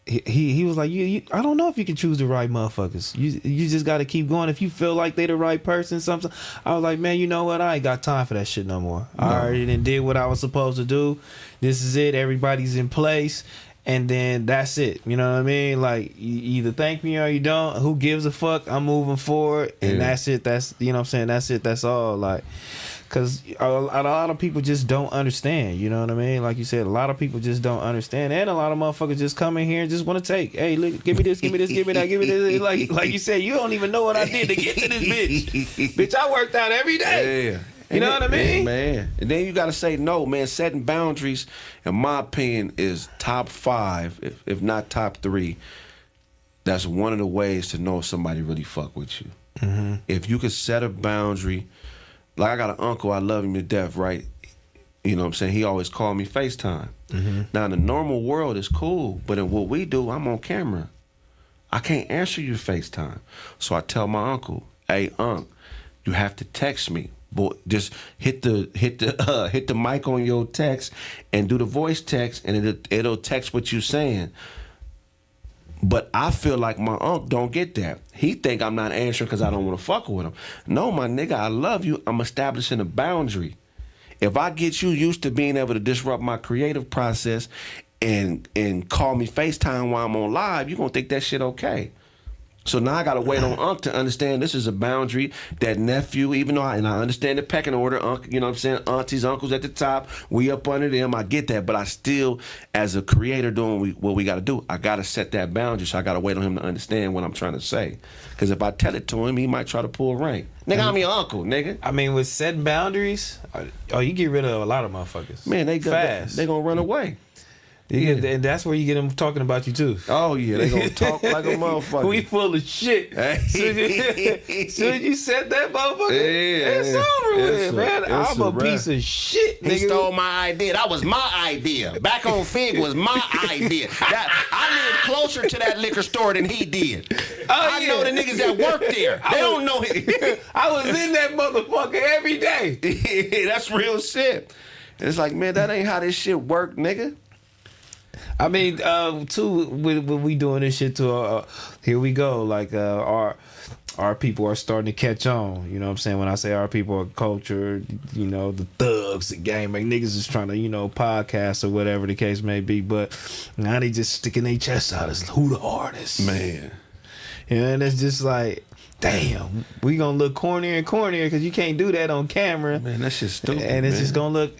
He was like, I don't know if you can choose the right motherfuckers. You just got to keep going. If you feel like they the right person, something. I was like, man, you know what? I ain't got time for that shit no more. No. I already did what I was supposed to do. This is it. Everybody's in place. And then that's it. You know what I mean? Like, you either thank me or you don't. Who gives a fuck? I'm moving forward. And that's it. That's, you know what I'm saying? That's it. That's all. Like, because a lot of people just don't understand. You know what I mean? Like you said, a lot of people just don't understand. And a lot of motherfuckers just come in here and just want to take. Hey, look, give me this, give me this, give me that, give me this. Like you said, you don't even know what I did to get to this bitch. Bitch, I worked out every day. Yeah. You know what I mean? Man. And then you got to say no, man. Setting boundaries, in my opinion, is top 5, if not top 3. That's one of the ways to know if somebody really fuck with you. If you could set a boundary, like I got an uncle, I love him to death, right? You know what I'm saying? He always called me FaceTime. Now, in the normal world, it's cool, but in what we do, I'm on camera. I can't answer your FaceTime. So I tell my uncle, hey, Unc, you have to text me. Boy, just hit the mic on your text and do the voice text, and it'll text what you saying. But I feel like my uncle don't get that. He think I'm not answering because I don't want to fuck with him. No, my nigga, I love you. I'm establishing a boundary. If I get you used to being able to disrupt my creative process and call me FaceTime while I'm on live, you're gonna think that shit okay. So now I gotta wait on Unc to understand this is a boundary. That nephew, even though I understand the pecking order, Unc, you know what I'm saying? Aunties, uncles at the top, we up under them. I get that, but I still, as a creator doing what we gotta do, I gotta set that boundary. So I gotta wait on him to understand what I'm trying to say. Because if I tell it to him, he might try to pull rank. Nigga, I'm your uncle, nigga. I mean, with setting boundaries, you get rid of a lot of motherfuckers. Man, they gonna run away. Yeah. And that's where you get them talking about you too. Oh yeah, they gonna talk like a motherfucker. We full of shit. Soon as you said that motherfucker, it's over with, man. I'm a piece of shit, nigga. He stole my idea. That was my idea. Back on Fig was my idea. I lived closer to that liquor store than he did. I know the niggas that work there. They don't know him. I was in that motherfucker every day. That's real shit. It's like, man, that ain't how this shit work, nigga. I mean, too, when we doing this shit too, here we go. Like, our people are starting to catch on. You know what I'm saying? When I say our people are culture, the thugs, the gang, like niggas is trying to, podcast or whatever the case may be. But now they just sticking their chest out as who the hardest. Man. And it's just like, damn, we gonna look cornier and cornier because you can't do that on camera. Man, that shit's stupid. And it's just gonna look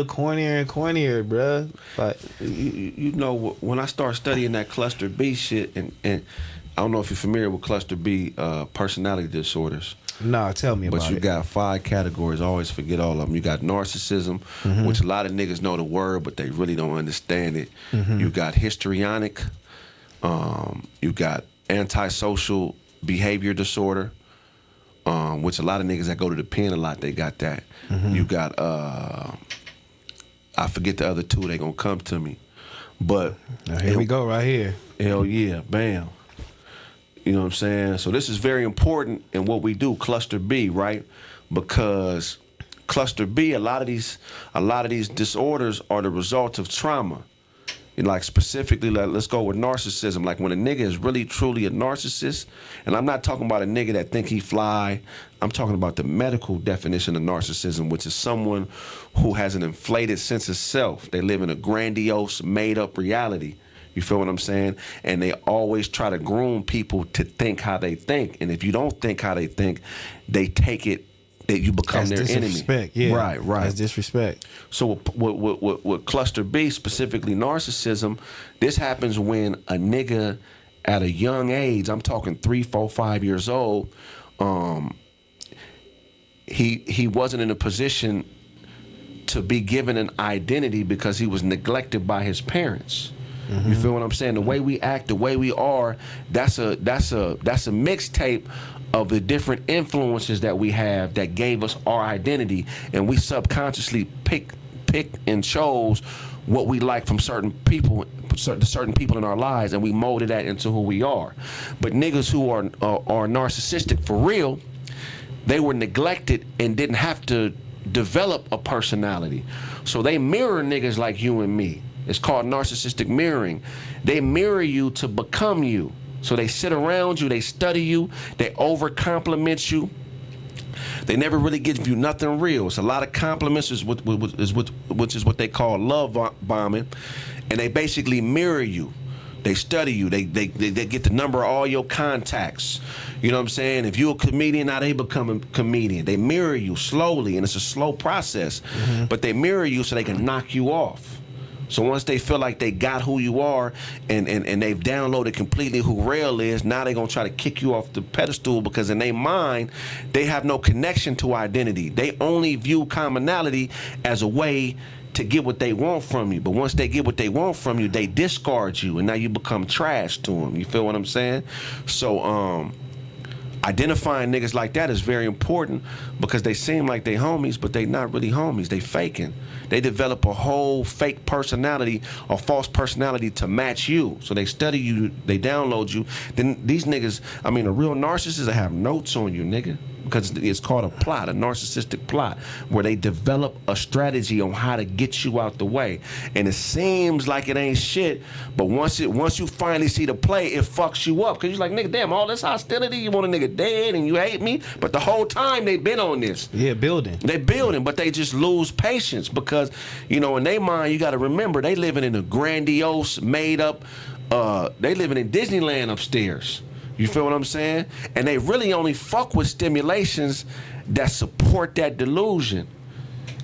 cornier and cornier, bruh. Like, you know, when I start studying that cluster B shit, and I don't know if you're familiar with cluster B personality disorders. Nah, tell me about it. But you got 5 categories. I always forget all of them. You got narcissism, which a lot of niggas know the word, but they really don't understand it. You got histrionic. You got antisocial behavior disorder, which a lot of niggas that go to the pen a lot, they got that. You got, I forget the other 2, they gonna come to me. But now here we go right here. Hell yeah, bam. You know what I'm saying? So this is very important in what we do, cluster B, right? Because cluster B, a lot of these disorders are the result of trauma. And like specifically, like, let's go with narcissism. Like when a nigga is really truly a narcissist, and I'm not talking about a nigga that think he fly. I'm talking about the medical definition of narcissism, which is someone who has an inflated sense of self. They live in a grandiose, made-up reality. You feel what I'm saying? And they always try to groom people to think how they think. And if you don't think how they think, they take it that you become That's their disrespect, enemy. yeah. Right. That's disrespect. So with cluster B, specifically narcissism, this happens when a nigga at a young age, I'm talking 3, 4, 5 years old, he wasn't in a position to be given an identity because he was neglected by his parents. You feel what I'm saying? The way we act, the way we are, that's a mixtape of the different influences that we have that gave us our identity, and we subconsciously pick and chose what we like from certain people in our lives, and we molded that into who we are. But niggas who are narcissistic for real, they were neglected and didn't have to develop a personality, so they mirror niggas like you and me. It's called narcissistic mirroring. They mirror you to become you. So they sit around you, they study you, they over-compliment you. They never really give you nothing real. It's a lot of compliments, which is what they call love bombing. And they basically mirror you. They study you. They get the number of all your contacts. You know what I'm saying? If you're a comedian, now they become a comedian. They mirror you slowly, and it's a slow process. But they mirror you so they can knock you off. So once they feel like they got who you are and they've downloaded completely who Rail is, now they're going to try to kick you off the pedestal because in their mind, they have no connection to identity. They only view commonality as a way to get what they want from you. But once they get what they want from you, they discard you, and now you become trash to them. You feel what I'm saying? So identifying niggas like that is very important because they seem like they homies, but they not really homies. They faking. They develop a whole fake personality or false personality to match you. So they study you, they download you. Then these niggas, I mean, a real narcissist, they have notes on you, nigga. Because it's called a plot, a narcissistic plot, where they develop a strategy on how to get you out the way. And it seems like it ain't shit, but once you finally see the play, it fucks you up. Because you're like, nigga, damn, all this hostility, you want a nigga dead and you hate me? But the whole time they been on this. Yeah, building. They building, but they just lose patience because, you know, in their mind, you got to remember, they living in a grandiose, made up, they living in Disneyland upstairs. You feel what I'm saying? And they really only fuck with stimulations that support that delusion.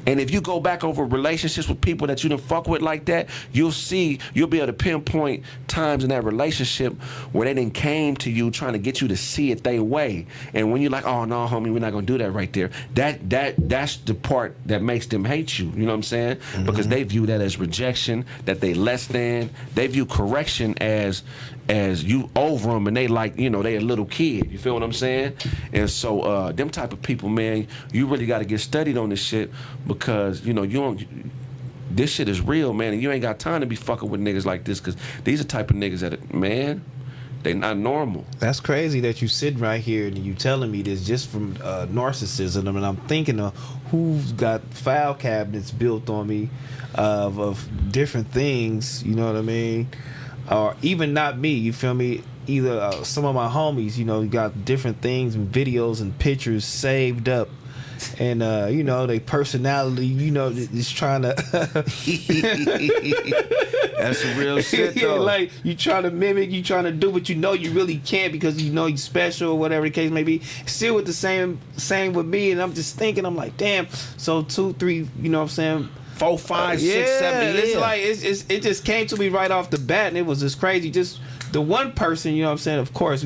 And if you go back over relationships with people that you didn't fuck with like that, you'll be able to pinpoint times in that relationship where they didn't came to you trying to get you to see it their way. And when you're like, oh no, homie, we're not gonna do that right there. That's the part that makes them hate you. You know what I'm saying? Because they view that as rejection, that they less than. They view correction as you over them, and they like, you know, they a little kid. You feel what I'm saying? And so them type of people, man, you really got to get studied on this shit because, you know, this shit is real, man, and you ain't got time to be fucking with niggas like this because these are type of niggas that, man, they not normal. That's crazy that you sitting right here and you telling me this just from narcissism, and I'm thinking of who's got file cabinets built on me of different things, you know what I mean? Or even not me, you feel me? Either some of my homies, you know, got different things and videos and pictures saved up, and you know, they personality, you know, is trying to. That's some real shit, though. Like you trying to mimic, you trying to do what you know you really can't because you know you're special or whatever the case may be. Still with the same with me, and I'm just thinking, I'm like, damn. So 2, 3, you know what I'm saying? 4, 5, 6, 7 years. It's like it just came to me right off the bat, and it was just crazy. Just the one person, you know what I'm saying, of course,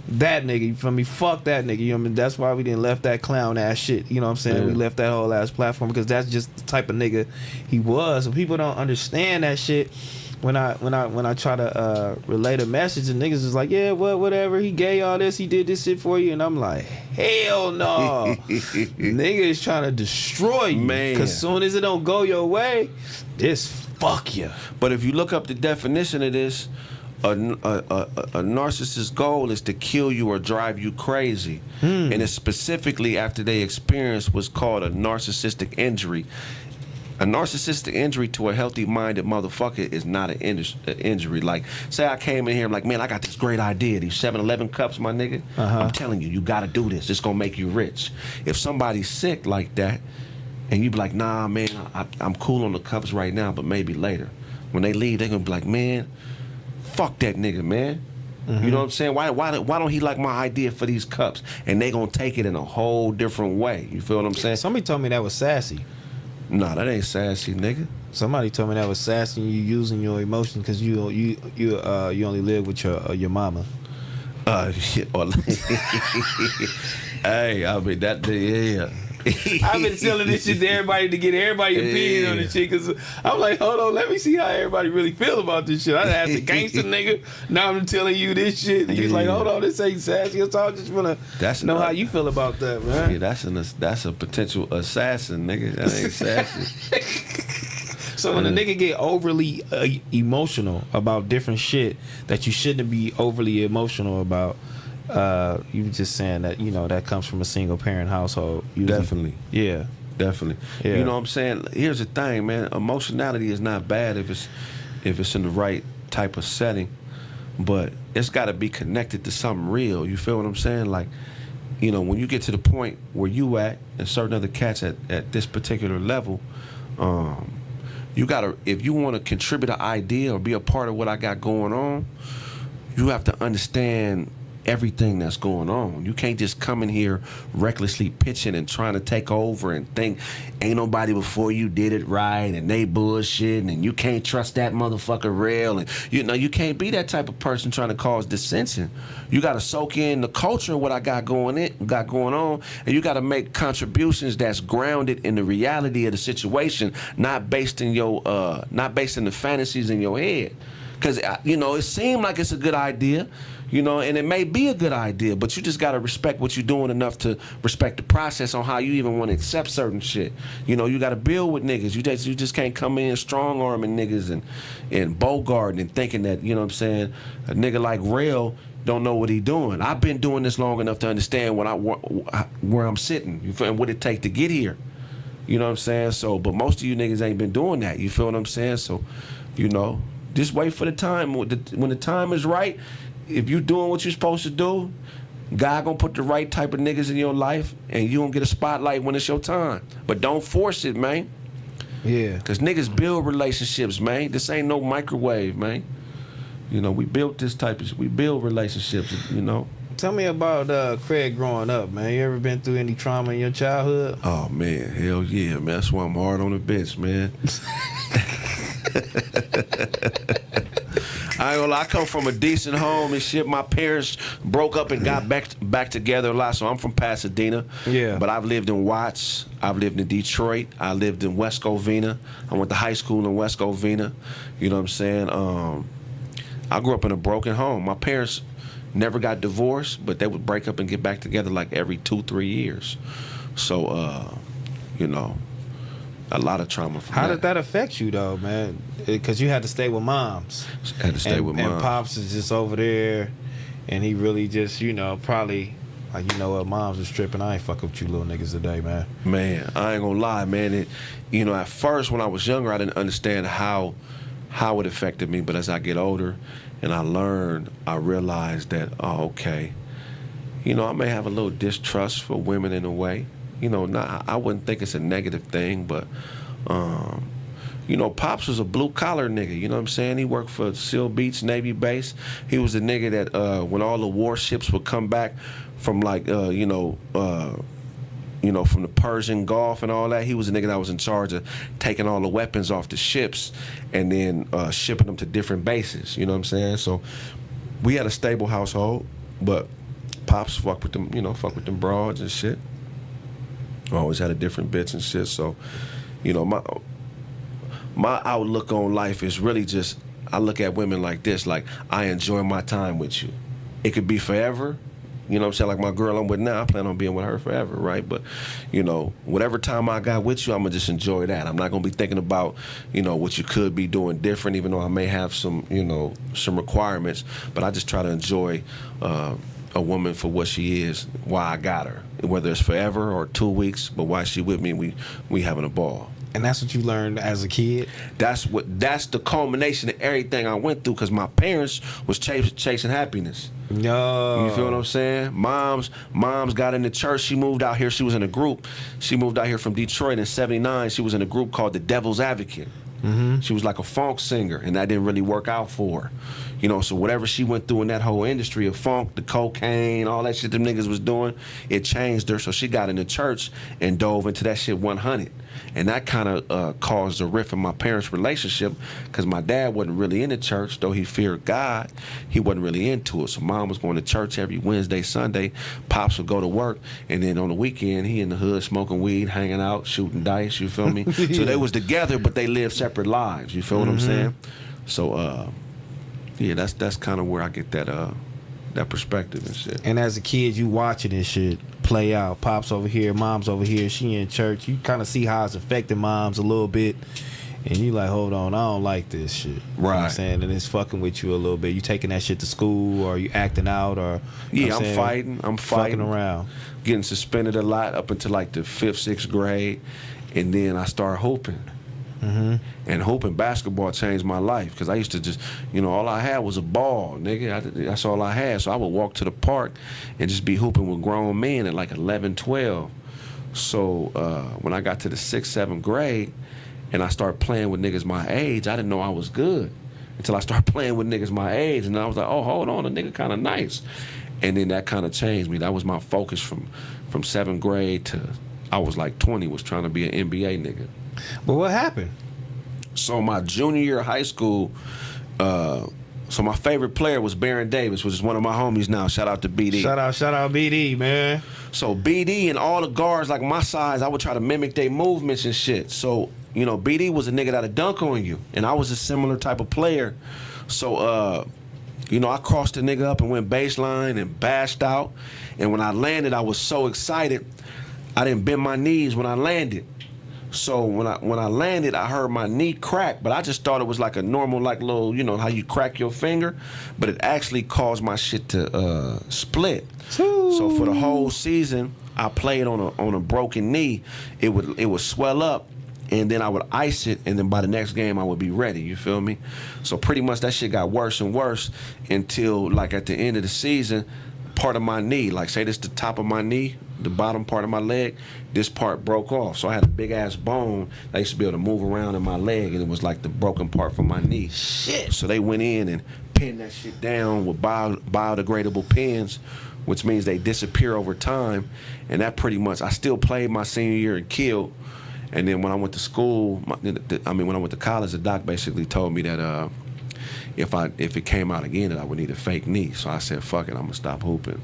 that nigga, you feel me? Fuck that nigga, you know what I mean? That's why we didn't left that clown ass shit, you know what I'm saying? Yeah. We left that whole ass platform because that's just the type of nigga he was. So people don't understand that shit. When I try to relay a message, and niggas is like, yeah, well, whatever, he gave all this, he did this shit for you, and I'm like, hell no. Nigga is trying to destroy you. Man. Cause soon as it don't go your way, this fuck you. But if you look up the definition of this, a narcissist's goal is to kill you or drive you crazy. And it's specifically after they experience what's called a narcissistic injury. A narcissistic injury to a healthy-minded motherfucker is not an injury. Like, say I came in here, I'm like, man, I got this great idea. These 7-Eleven cups, my nigga. I'm telling you, you got to do this. It's going to make you rich. If somebody's sick like that, and you be like, nah, man, I'm cool on the cups right now, but maybe later. When they leave, they're going to be like, man, fuck that nigga, man. You know what I'm saying? Why don't he like my idea for these cups? And they going to take it in a whole different way. You feel what I'm saying? Somebody told me that was sassy. Nah, that ain't sassy, nigga. Somebody told me that was sassy. You using your emotion because you only live with your mama. Shit. Hey, I mean that. Yeah. I've been telling this shit to everybody to get everybody opinion on this shit because I'm like, hold on, let me see how everybody really feel about this shit. I asked the gangster nigga. Now I'm telling you this shit. And he's like, hold on, this ain't sassy. It's all just wanna know how you feel about that, man. Yeah, that's a potential assassin, nigga. That ain't sassy. So when a nigga get overly emotional about different shit that you shouldn't be overly emotional about, you were just saying that, you know, that comes from a single parent household. Definitely. Yeah. Definitely. Yeah. You know what I'm saying? Here's the thing, man. Emotionality is not bad if it's in the right type of setting, but it's got to be connected to something real. You feel what I'm saying? Like, you know, when you get to the point where you at and certain other cats at this particular level, you gotta, if you want to contribute an idea or be a part of what I got going on, you have to understand everything that's going on. You can't just come in here recklessly pitching and trying to take over and think ain't nobody before you did it right and they bullshitting and you can't trust that motherfucker real, and you know, you can't be that type of person trying to cause dissension. You got to soak in the culture of what I got going on, and you got to make contributions that's grounded in the reality of the situation, not based in the fantasies in your head. Because, you know, it seemed like it's a good idea, you know, and it may be a good idea, but you just got to respect what you're doing enough to respect the process on how you even want to accept certain shit. You know, you got to build with niggas. You just can't come in strong-arming niggas and bogarting and thinking that, you know what I'm saying, a nigga like Rail don't know what he doing. I've been doing this long enough to understand where I'm sitting, you feel, and what it take to get here. You know what I'm saying? So, but most of you niggas ain't been doing that. You feel what I'm saying? So, you know, just wait for the time. When the time is right, if you doing what you're supposed to do, God gonna put the right type of niggas in your life, and you gonna get a spotlight when it's your time. But don't force it, man. Yeah. Cause niggas build relationships, man. This ain't no microwave, man. You know, we build relationships, you know. Tell me about Kraig growing up, man. You ever been through any trauma in your childhood? Oh man, hell yeah, man. That's why I'm hard on the bench, man. I ain't gonna lie, I come from a decent home and shit. My parents broke up and got back together a lot, so I'm from Pasadena. Yeah. But I've lived in Watts. I've lived in Detroit. I lived in West Covina. I went to high school in West Covina. You know what I'm saying? I grew up in a broken home. My parents never got divorced, but they would break up and get back together like every 2-3 years. So, you know, a lot of trauma from How did that affect you, though, man? Because you had to stay with moms. Had to stay with moms. And Pops is just over there, and he really just, you know, probably, like, you know what, moms is tripping. I ain't fucking with you little niggas today, man. Man, I ain't gonna lie, man. You know, at first when I was younger, I didn't understand how it affected me. But as I get older and I learned, I realized that, oh, okay, you know, I may have a little distrust for women in a way. You know, I wouldn't think it's a negative thing, but, you know, Pops was a blue-collar nigga, you know what I'm saying? He worked for Seal Beach Navy Base. He was the nigga that, when all the warships would come back from, like, you know, from the Persian Gulf and all that, he was the nigga that was in charge of taking all the weapons off the ships and then shipping them to different bases, you know what I'm saying? So we had a stable household, but pops fuck with them, fuck with them broads and shit. I always had a different bitch and shit. So, my outlook on life is really just, I look at women like this, like, I enjoy my time with you. It could be forever. You know what I'm saying? Like my girl I'm with now, I plan on being with her forever, right? But, whatever time I got with you, I'm going to just enjoy that. I'm not going to be thinking about, what you could be doing different, even though I may have some, some requirements. But I just try to enjoy a woman for what she is, why I got her. Whether it's forever or 2 weeks, but while she with me, we having a ball. And that's what you learned as a kid? That's the culmination of everything I went through, because my parents was chasing happiness. No. You feel what I'm saying? Mom's got in the church. She moved out here. She was in a group. She moved out here from Detroit in '79. She was in a group called the Devil's Advocate. Mm-hmm. She was like a funk singer, and that didn't really work out for her. So whatever she went through in that whole industry of funk, the cocaine, all that shit them niggas was doing, it changed her. So she got in the church and dove into that shit 100. And that kind of caused a rift in my parents' relationship, because my dad wasn't really in the church, though he feared God. He wasn't really into it. So mom was going to church every Wednesday, Sunday. Pops would go to work, and then on the weekend, he in the hood smoking weed, hanging out, shooting dice, you feel me? Yeah. So they was together, but they lived separate lives, you feel what I'm saying? So, yeah, that's kind of where I get that perspective and shit. And as a kid, you watching this shit play out. Pops over here, mom's over here, she in church. You kind of see how it's affecting moms a little bit. And you like, hold on, I don't like this shit. Right. You know what I'm saying? And it's fucking with you a little bit. You taking that shit to school, or you acting out, or... Yeah, I'm fighting. Fucking around. Getting suspended a lot up until like the 5th, 6th grade. And then I started hooping. Mm-hmm. And hooping basketball changed my life, because I used to just, all I had was a ball, nigga. That's all I had. So I would walk to the park and just be hooping with grown men at like 11, 12. So when I got to the 6th, 7th grade and I started playing with niggas my age, I didn't know I was good until I started playing with niggas my age. And I was like, oh, hold on, the nigga kind of nice. And then that kind of changed me. That was my focus from 7th grade to I was like 20, was trying to be an NBA nigga. But what happened? So my junior year of high school, so my favorite player was Baron Davis, which is one of my homies now. Shout out to BD. Shout out BD, man. So BD and all the guards like my size, I would try to mimic their movements and shit. So, BD was a nigga that'd dunk on you, and I was a similar type of player. So, I crossed the nigga up and went baseline and bashed out. And when I landed, I was so excited, I didn't bend my knees when I landed. So when I landed, I heard my knee crack, but I just thought it was like a normal, like little, how you crack your finger, but it actually caused my shit to split. So for the whole season, I played on a broken knee. It would swell up, and then I would ice it, and then by the next game I would be ready. You feel me? So pretty much that shit got worse and worse until like at the end of the season, part of my knee, like say this the top of my knee, the bottom part of my leg, this part broke off. So I had a big ass bone that I used to be able to move around in my leg, and it was like the broken part from my knee. Shit. So they went in and pinned that shit down with biodegradable pins, which means they disappear over time. And that pretty much, I still played my senior year and killed. And then when I went to school, when I went to college, the doc basically told me that if it came out again, that I would need a fake knee. So I said, fuck it, I'm gonna stop hooping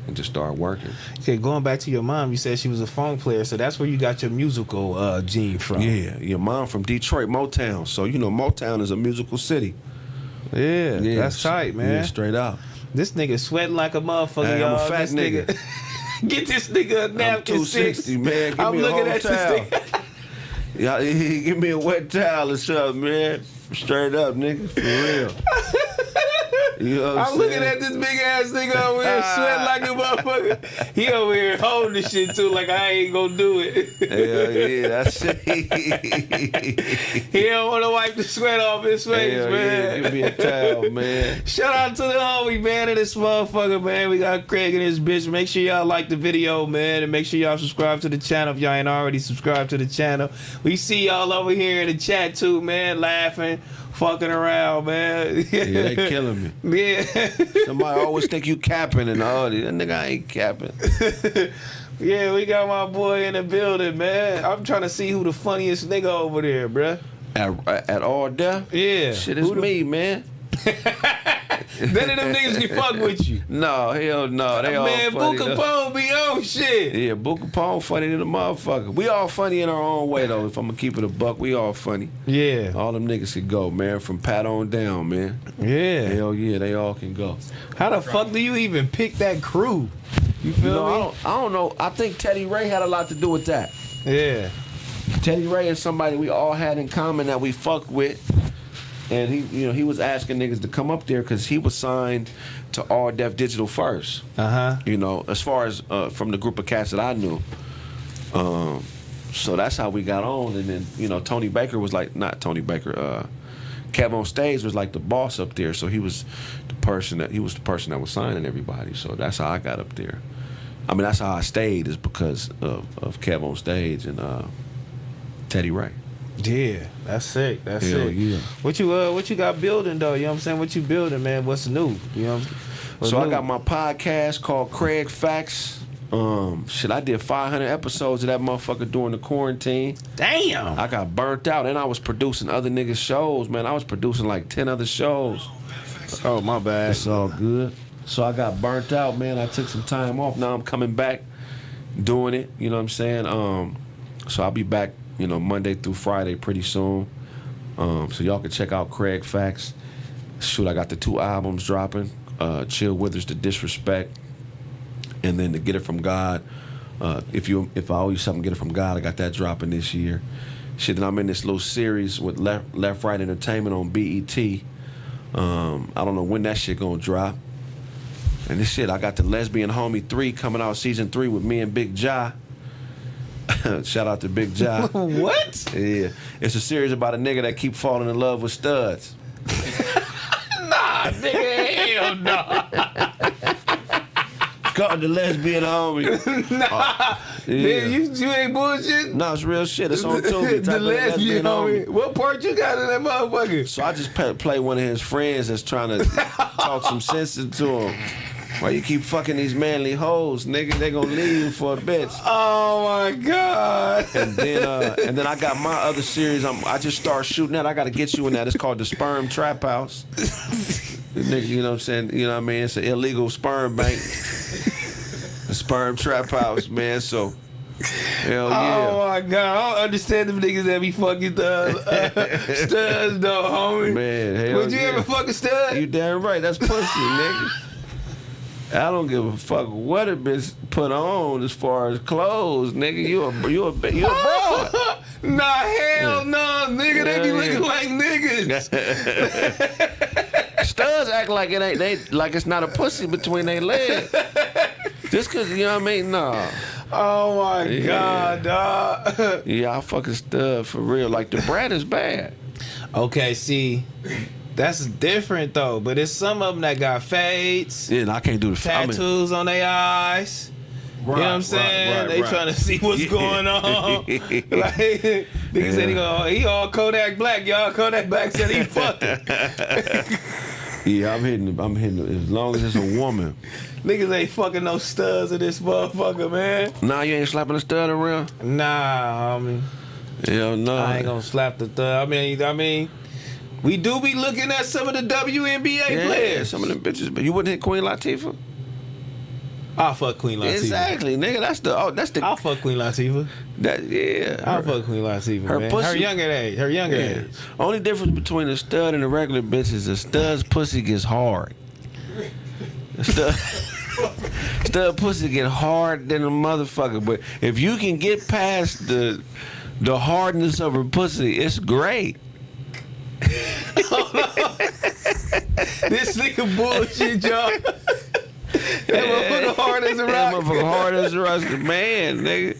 and just start working. Okay, going back to your mom, you said she was a funk player, so that's where you got your musical gene from. Yeah, your mom from Detroit, Motown. So Motown is a musical city. Yeah, that's tight, man. Yeah, straight up. This nigga sweating like a motherfucker, hey, y'all. I'm a fat nigga. Get this nigga a napkin. I'm 260, man. Give I'm me looking a whole at towel. this nigga. Yeah, give me a wet towel or something, man. Straight up, nigga, for real. You know what I'm looking at this big ass nigga over here sweating like a motherfucker. He over here holding the shit too, like I ain't gonna do it. Hell yeah, that's it. He don't want to wipe the sweat off his face, Hell man. Yeah, give me a towel, man. Shout out to the homie, man, and this motherfucker, man. We got Kraig and this bitch. Make sure y'all like the video, man, and make sure y'all subscribe to the channel if y'all ain't already subscribed to the channel. We see y'all over here in the chat too, man, laughing, fucking around, man. Yeah, they killing me. Yeah. Somebody always think you capping and all that. Nigga, I ain't capping. Yeah, we got my boy in the building, man. I'm trying to see who the funniest nigga over there, bruh. At all there? Yeah. Shit, it's me, man. None of them niggas can fuck with you. No, hell no. They all Man, funny. Boo Capone be on shit. Yeah, Boo Capone funny than a motherfucker. We all funny in our own way, though. If I'm gonna keep it a buck, we all funny. Yeah. All them niggas can go, man, from Pat on down, man. Yeah. Hell yeah, they all can go. How the fuck do you even pick that crew? You feel me? I don't know. I think Teddy Ray had a lot to do with that. Yeah. Teddy Ray is somebody we all had in common that we fucked with. And he was asking niggas to come up there because he was signed to All Def Digital first. As far as from the group of cats that I knew. So that's how we got on. And then, Tony Baker was like, not Tony Baker, Kev on Stage was like the boss up there. So he was the person that was signing everybody. So that's how I got up there. I mean, that's how I stayed, is because of Kev on Stage and Teddy Ray. Yeah, that's sick. That's Hell sick. yeah. What you got building though? You know what I'm saying? What you building, man? What's new? You know. I got my podcast called Kraig Facts. I did 500 episodes of that motherfucker during the quarantine. Damn. I got burnt out, and I was producing other niggas' shows, man. I was producing like 10 other shows. Oh, my bad. It's all good. So I got burnt out, man. I took some time off. Now I'm coming back doing it. You know what I'm saying? So I'll be back, Monday through Friday pretty soon. So y'all can check out Kraig Facts. Shoot, I got the 2 albums dropping. Chill Withers, The Disrespect, and then To Get It From God. If I owe you something, Get It From God. I got that dropping this year. Shit, then I'm in this little series with Left Right Entertainment on BET. I don't know when that shit gonna drop. And this shit, I got the Lesbian Homie 3 coming out, season 3 with me and Big Ja. Shout out to Big Ja. What? Yeah. It's a series about a nigga that keep falling in love with studs. Nah, nigga, hell no. Called The Lesbian Homie. Nah. Yeah. You ain't bullshit? No, it's real shit. It's on Tubi. The Lesbian Homie. What part you got in that motherfucker? So I just play one of his friends that's trying to talk some sense into him. Why you keep fucking these manly hoes, nigga? They gonna leave you for a bitch. Oh my God. And then I got my other series. I just started shooting that. I gotta get you in that. It's called The Sperm Trap House. Nigga, you know what I'm saying? You know what I mean? It's an illegal sperm bank. The Sperm Trap House, man. So, hell yeah. Oh my God. I don't understand them niggas that be fucking studs though, homie. Man, hell Would you yeah. ever fuck a stud? You damn right. That's pussy, nigga. I don't give a fuck what a bitch put on as far as clothes, nigga. You a broad. Nah, hell no, nigga. They be looking like niggas. Studs act like it ain't like it's not a pussy between their legs. Just cause, you know what I mean? Nah. Oh my God, dog. Yeah, I fucking stud for real. Like the brat is bad. Okay, see, that's different though. But it's some of them that got fades, Yeah, and I can't do the tattoos on their eyes. You know what I'm saying? They trying to see what's going on. Like, niggas said he all Kodak Black. Y'all Kodak Black said he fucking. Yeah, I'm hitting as long as it's a woman. Niggas ain't fucking no studs in this motherfucker, man. Nah, you ain't slapping a stud around? Nah, homie. Hell no. I ain't gonna slap the stud. I mean, we do be looking at some of the WNBA players. Some of them bitches. But you wouldn't hit Queen Latifah? I'll fuck Queen Latifah. Exactly, nigga. That's the. I'll fuck Queen Latifah. I'll fuck Queen Latifah, her man. pussy, her younger age. Only difference between a stud and a regular bitch is a stud's pussy gets hard. Stud pussy get hard than a motherfucker. But if you can get past the hardness of her pussy, it's great. This nigga bullshit, y'all. That motherfucker hard as a rock. That motherfucker hard as a rock. Man, nigga.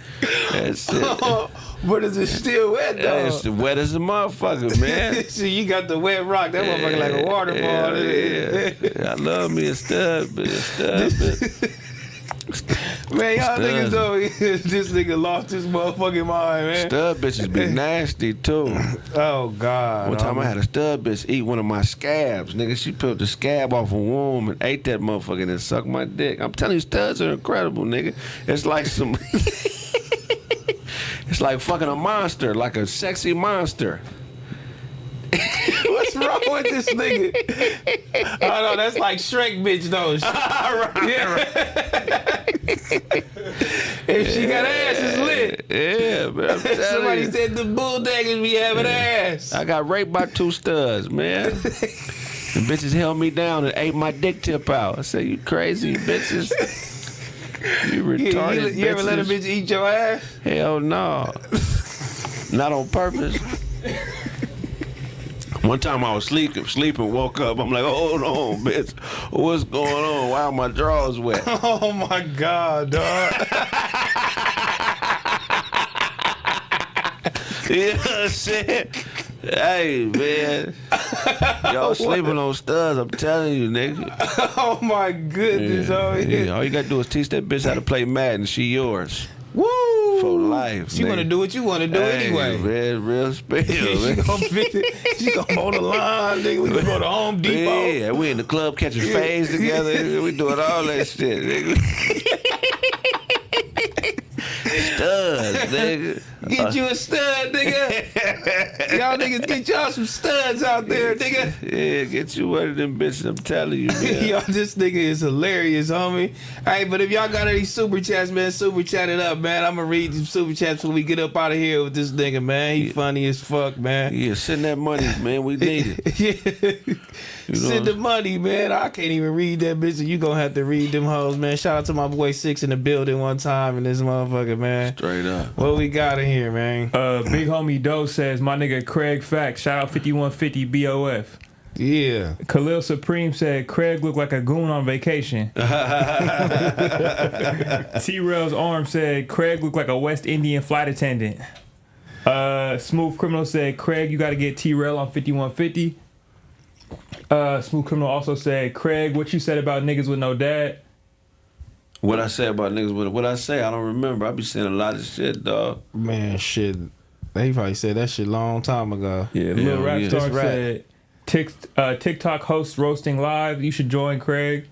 That's it. But is it still wet, though? It's wet as a motherfucker, man. See, you got the wet rock. That motherfucker like a waterfall. Yeah. I love me a stud, bitch. Man, y'all niggas though, this nigga lost his motherfucking mind, man. Stud bitches be nasty, too. Oh, God. One time I had a stud bitch eat one of my scabs. Nigga, she peeled the scab off a womb and ate that motherfucker and then sucked my dick. I'm telling you, studs are incredible, nigga. It's like some... It's like fucking a monster, like a sexy monster. What's wrong what this nigga? Oh no, that's like Shrek bitch though. If she got ass, it's lit. Yeah, man. I'm telling Somebody you. said the bulldaggers be having ass. I got raped by 2 studs, man. The bitches held me down and ate my dick tip out. I said, you crazy bitches. You retarded You ever let a bitches. bitch eat your ass? Hell no. Not on purpose. One time I was sleeping, woke up. I'm like, hold on, bitch. What's going on? Why are my drawers wet? Oh my God, dog. You know what I'm saying? Hey, man. Y'all sleeping on studs, I'm telling you, nigga. Oh my goodness. Oh yeah. All you gotta do is teach that bitch how to play Madden. She yours. Woo. For life. She nigga. want to do what you want to do anyway. Man, real spill, She man. gonna mow the lawn, nigga. We can go to Home Depot. Yeah, we in the club catching phase together. We doing all that shit, nigga. Studs, nigga. Get you a stud, nigga. Y'all niggas get y'all some studs out there, nigga. Yeah, get you one of them bitches. I'm telling you, man. Yo, this nigga is hilarious, homie. Hey, but if y'all got any super chats, man, super chat it up, man. I'm gonna read some super chats when we get up out of here with this nigga, man. He funny as fuck, man. Yeah, send that money, man. We need it. Yeah. You know? Send the money, man. I can't even read that bitch. You gonna have to read them hoes, man. Shout out to my boy Six in the building one time and this motherfucker, man. Straight up. What we got in here, man? Big homie Doe says, my nigga Kraig Facts. Shout out 5150 BOF. Yeah. Khalil Supreme said, Kraig looked like a goon on vacation. T-Rell's arm said, Kraig looked like a West Indian flight attendant. Smooth Criminal said, Kraig, you got to get T-Rell on 5150. Smooth Criminal also said, Kraig, what you said about niggas with no dad? What I say about niggas with what I say, I don't remember. I be saying a lot of shit, dog. Man, shit. They probably said that shit long time ago. Yeah, Lil Rap yeah. Star Just rap. said, TikTok host roasting live. You should join Kraig.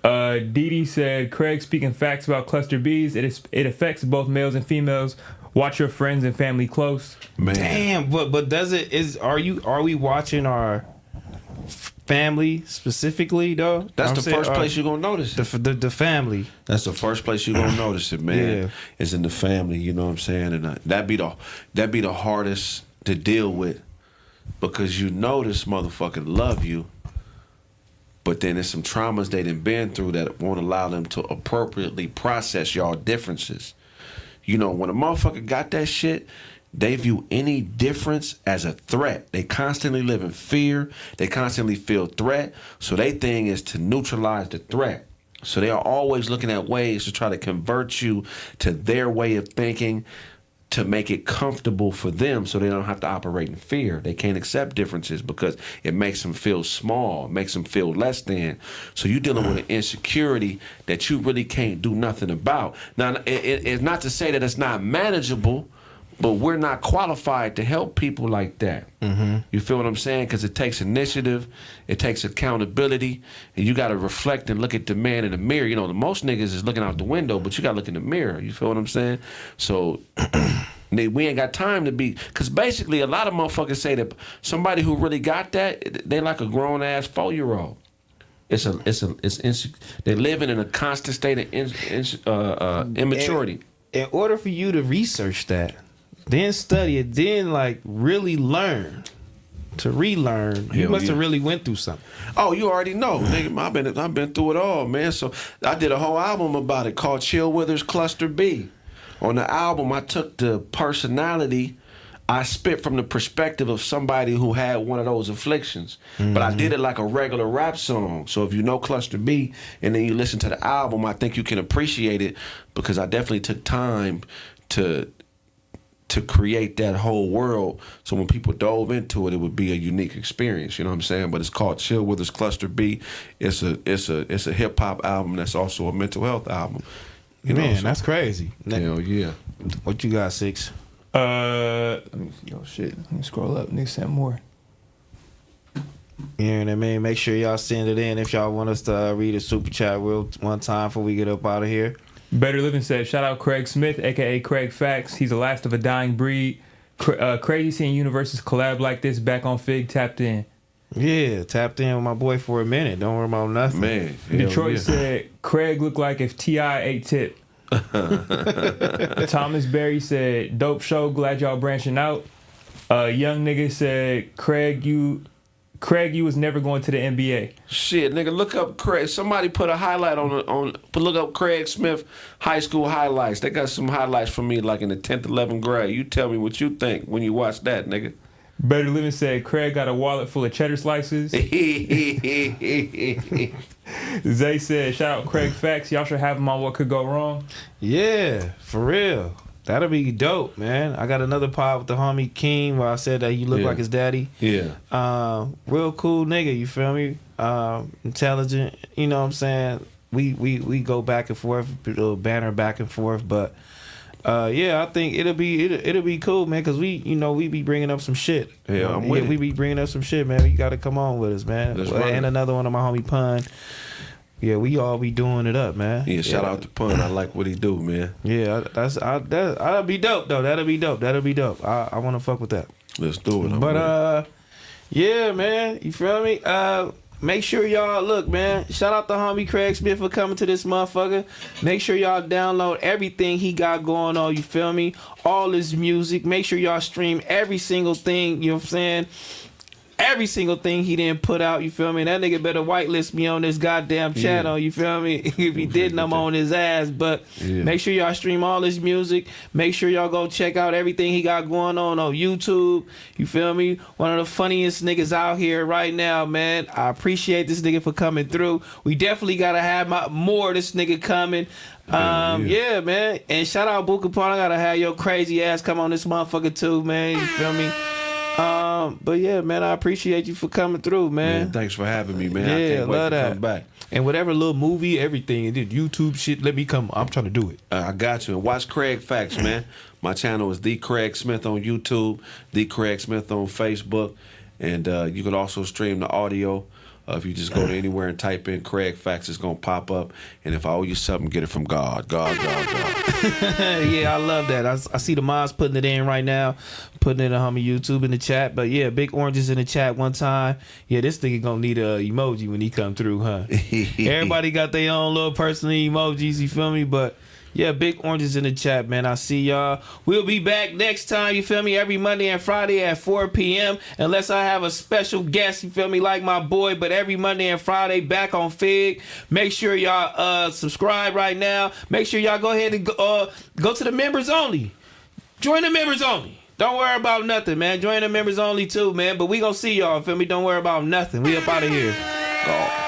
Didi said, Kraig speaking facts about cluster Bs. It affects both males and females. Watch your friends and family close. Man. Damn, but does it are we watching our family specifically though? That's I'm the saying, first place you're gonna notice it. the family. That's the first place you're gonna notice it, man. Yeah. Is in the family, you know what I'm saying? And that'd be the hardest to deal with, because you know this motherfucker love you, but then there's some traumas they done been through that won't allow them to appropriately process y'all differences. You know, when a motherfucker got that shit, they view any difference as a threat. They constantly live in fear. They constantly feel threat. So their thing is to neutralize the threat. So they are always looking at ways to try to convert you to their way of thinking, to make it comfortable for them so they don't have to operate in fear. They can't accept differences because it makes them feel small, it makes them feel less than. So you're dealing with an insecurity that you really can't do nothing about. Now, it's not to say that it's not manageable, but we're not qualified to help people like that. Mm-hmm. You feel what I'm saying? Because it takes initiative, it takes accountability, and you got to reflect and look at the man in the mirror. You know, the most niggas is looking out the window, but you got to look in the mirror. You feel what I'm saying? So we ain't got time to be, because basically a lot of motherfuckers say that somebody who really got that, they like a grown ass 4-year-old. They're living in a constant state of immaturity. In order for you to research that, then study it, then like really learn, to relearn, you Hell must have yeah. really went through something. Oh, you already know, nigga. I've been through it all, man. So I did a whole album about it called Chill Withers Cluster B. On the album, I took the personality, I spit from the perspective of somebody who had one of those afflictions. Mm-hmm. But I did it like a regular rap song. So if you know Cluster B and then you listen to the album, I think you can appreciate it, because I definitely took time to create that whole world, so when people dove into it, it would be a unique experience. You know what I'm saying? But it's called Chill Withers Cluster B. It's a hip hop album that's also a mental health album. You know, Man, so, that's crazy. hell yeah. What you got, Six? Let me see. Oh shit. Let me scroll up. Nigga sent more. You know what I mean? Make sure y'all send it in if y'all want us to read a super chat one time before we get up out of here. Better Living said, shout out Craig Smith, aka Kraig Facts. He's the last of a dying breed. Crazy seeing universes collab like this. Back on Fig tapped in. Yeah, tapped in with my boy for a minute. Don't worry about nothing. Man, Detroit yeah. said Kraig looked like if T.I. ate Tip. Thomas Berry said dope show. Glad y'all branching out. Young nigga said Kraig, you was never going to the NBA. Shit, nigga, look up Kraig. Somebody put a highlight look up Kraig Smith high school highlights. They got some highlights for me like in the 10th, 11th grade. You tell me what you think when you watch that, nigga. Better Living said Kraig got a wallet full of cheddar slices. Zay said, shout out Kraig Facts. Y'all should have him on What Could Go Wrong. Yeah, for real. That'll be dope, man. I got another pod with the homie King where I said that he looked like his daddy. Yeah. Real cool nigga, you feel me? Intelligent, you know what I'm saying? We go back and forth, little banner back and forth, but yeah, I think it'll be cool, man, because we be bringing up some shit. Yeah, I'm with it. We be bringing up some shit, man. You got to come on with us, man. That's right. And another one of my homie Pun. Yeah, we all be doing it up, man. Yeah, shout out to Pun. I like what he do, man. Yeah, that'll be dope though. That'll be dope. I want to fuck with that. Let's do it. Yeah, man. You feel me? Make sure y'all look, man. Shout out to homie Kraig Smith for coming to this motherfucker. Make sure y'all download everything he got going on. You feel me? All his music. Make sure y'all stream every single thing. You know what I'm saying? Every single thing he didn't put out, you feel me? That nigga better whitelist me on this goddamn channel, you feel me? If he didn't, I'm on his ass. But make sure y'all stream all his music. Make sure y'all go check out everything he got going on YouTube. You feel me? One of the funniest niggas out here right now, man. I appreciate this nigga for coming through. We definitely gotta have more of this nigga coming. Yeah, man. And shout out Buka Pawn. I gotta have your crazy ass come on this motherfucker too, man. You feel me? But yeah, man, I appreciate you for coming through, man. Thanks for having me, man. Yeah, I can't wait love to that. come back. And whatever little movie, everything, did YouTube shit, let me come. I'm trying to do it. I got you. And watch Kraig Facts, man. My channel is The Kraig Smith on YouTube, The Kraig Smith on Facebook, and you can also stream the audio. If you just go to anywhere and type in Kraig Facts, it's gonna pop up. And if I owe you something, get it from God. God. Yeah, I love that. I see the mods putting it in right now, putting it on homie YouTube in the chat. But yeah, Big Oranges in the chat one time. Yeah, this nigga gonna need a emoji when he come through, huh? Everybody got their own little personal emojis, you feel me? But yeah, Big Oranges in the chat, man. I see y'all. We'll be back next time, you feel me? Every Monday and Friday at 4 p.m. Unless I have a special guest, you feel me, like my boy. But every Monday and Friday, back on Fig. Make sure y'all subscribe right now. Make sure y'all go ahead and go to the members only. Join the members only. Don't worry about nothing, man. Join the members only too, man. But we gonna see y'all, feel me? Don't worry about nothing. We up out of here. Oh.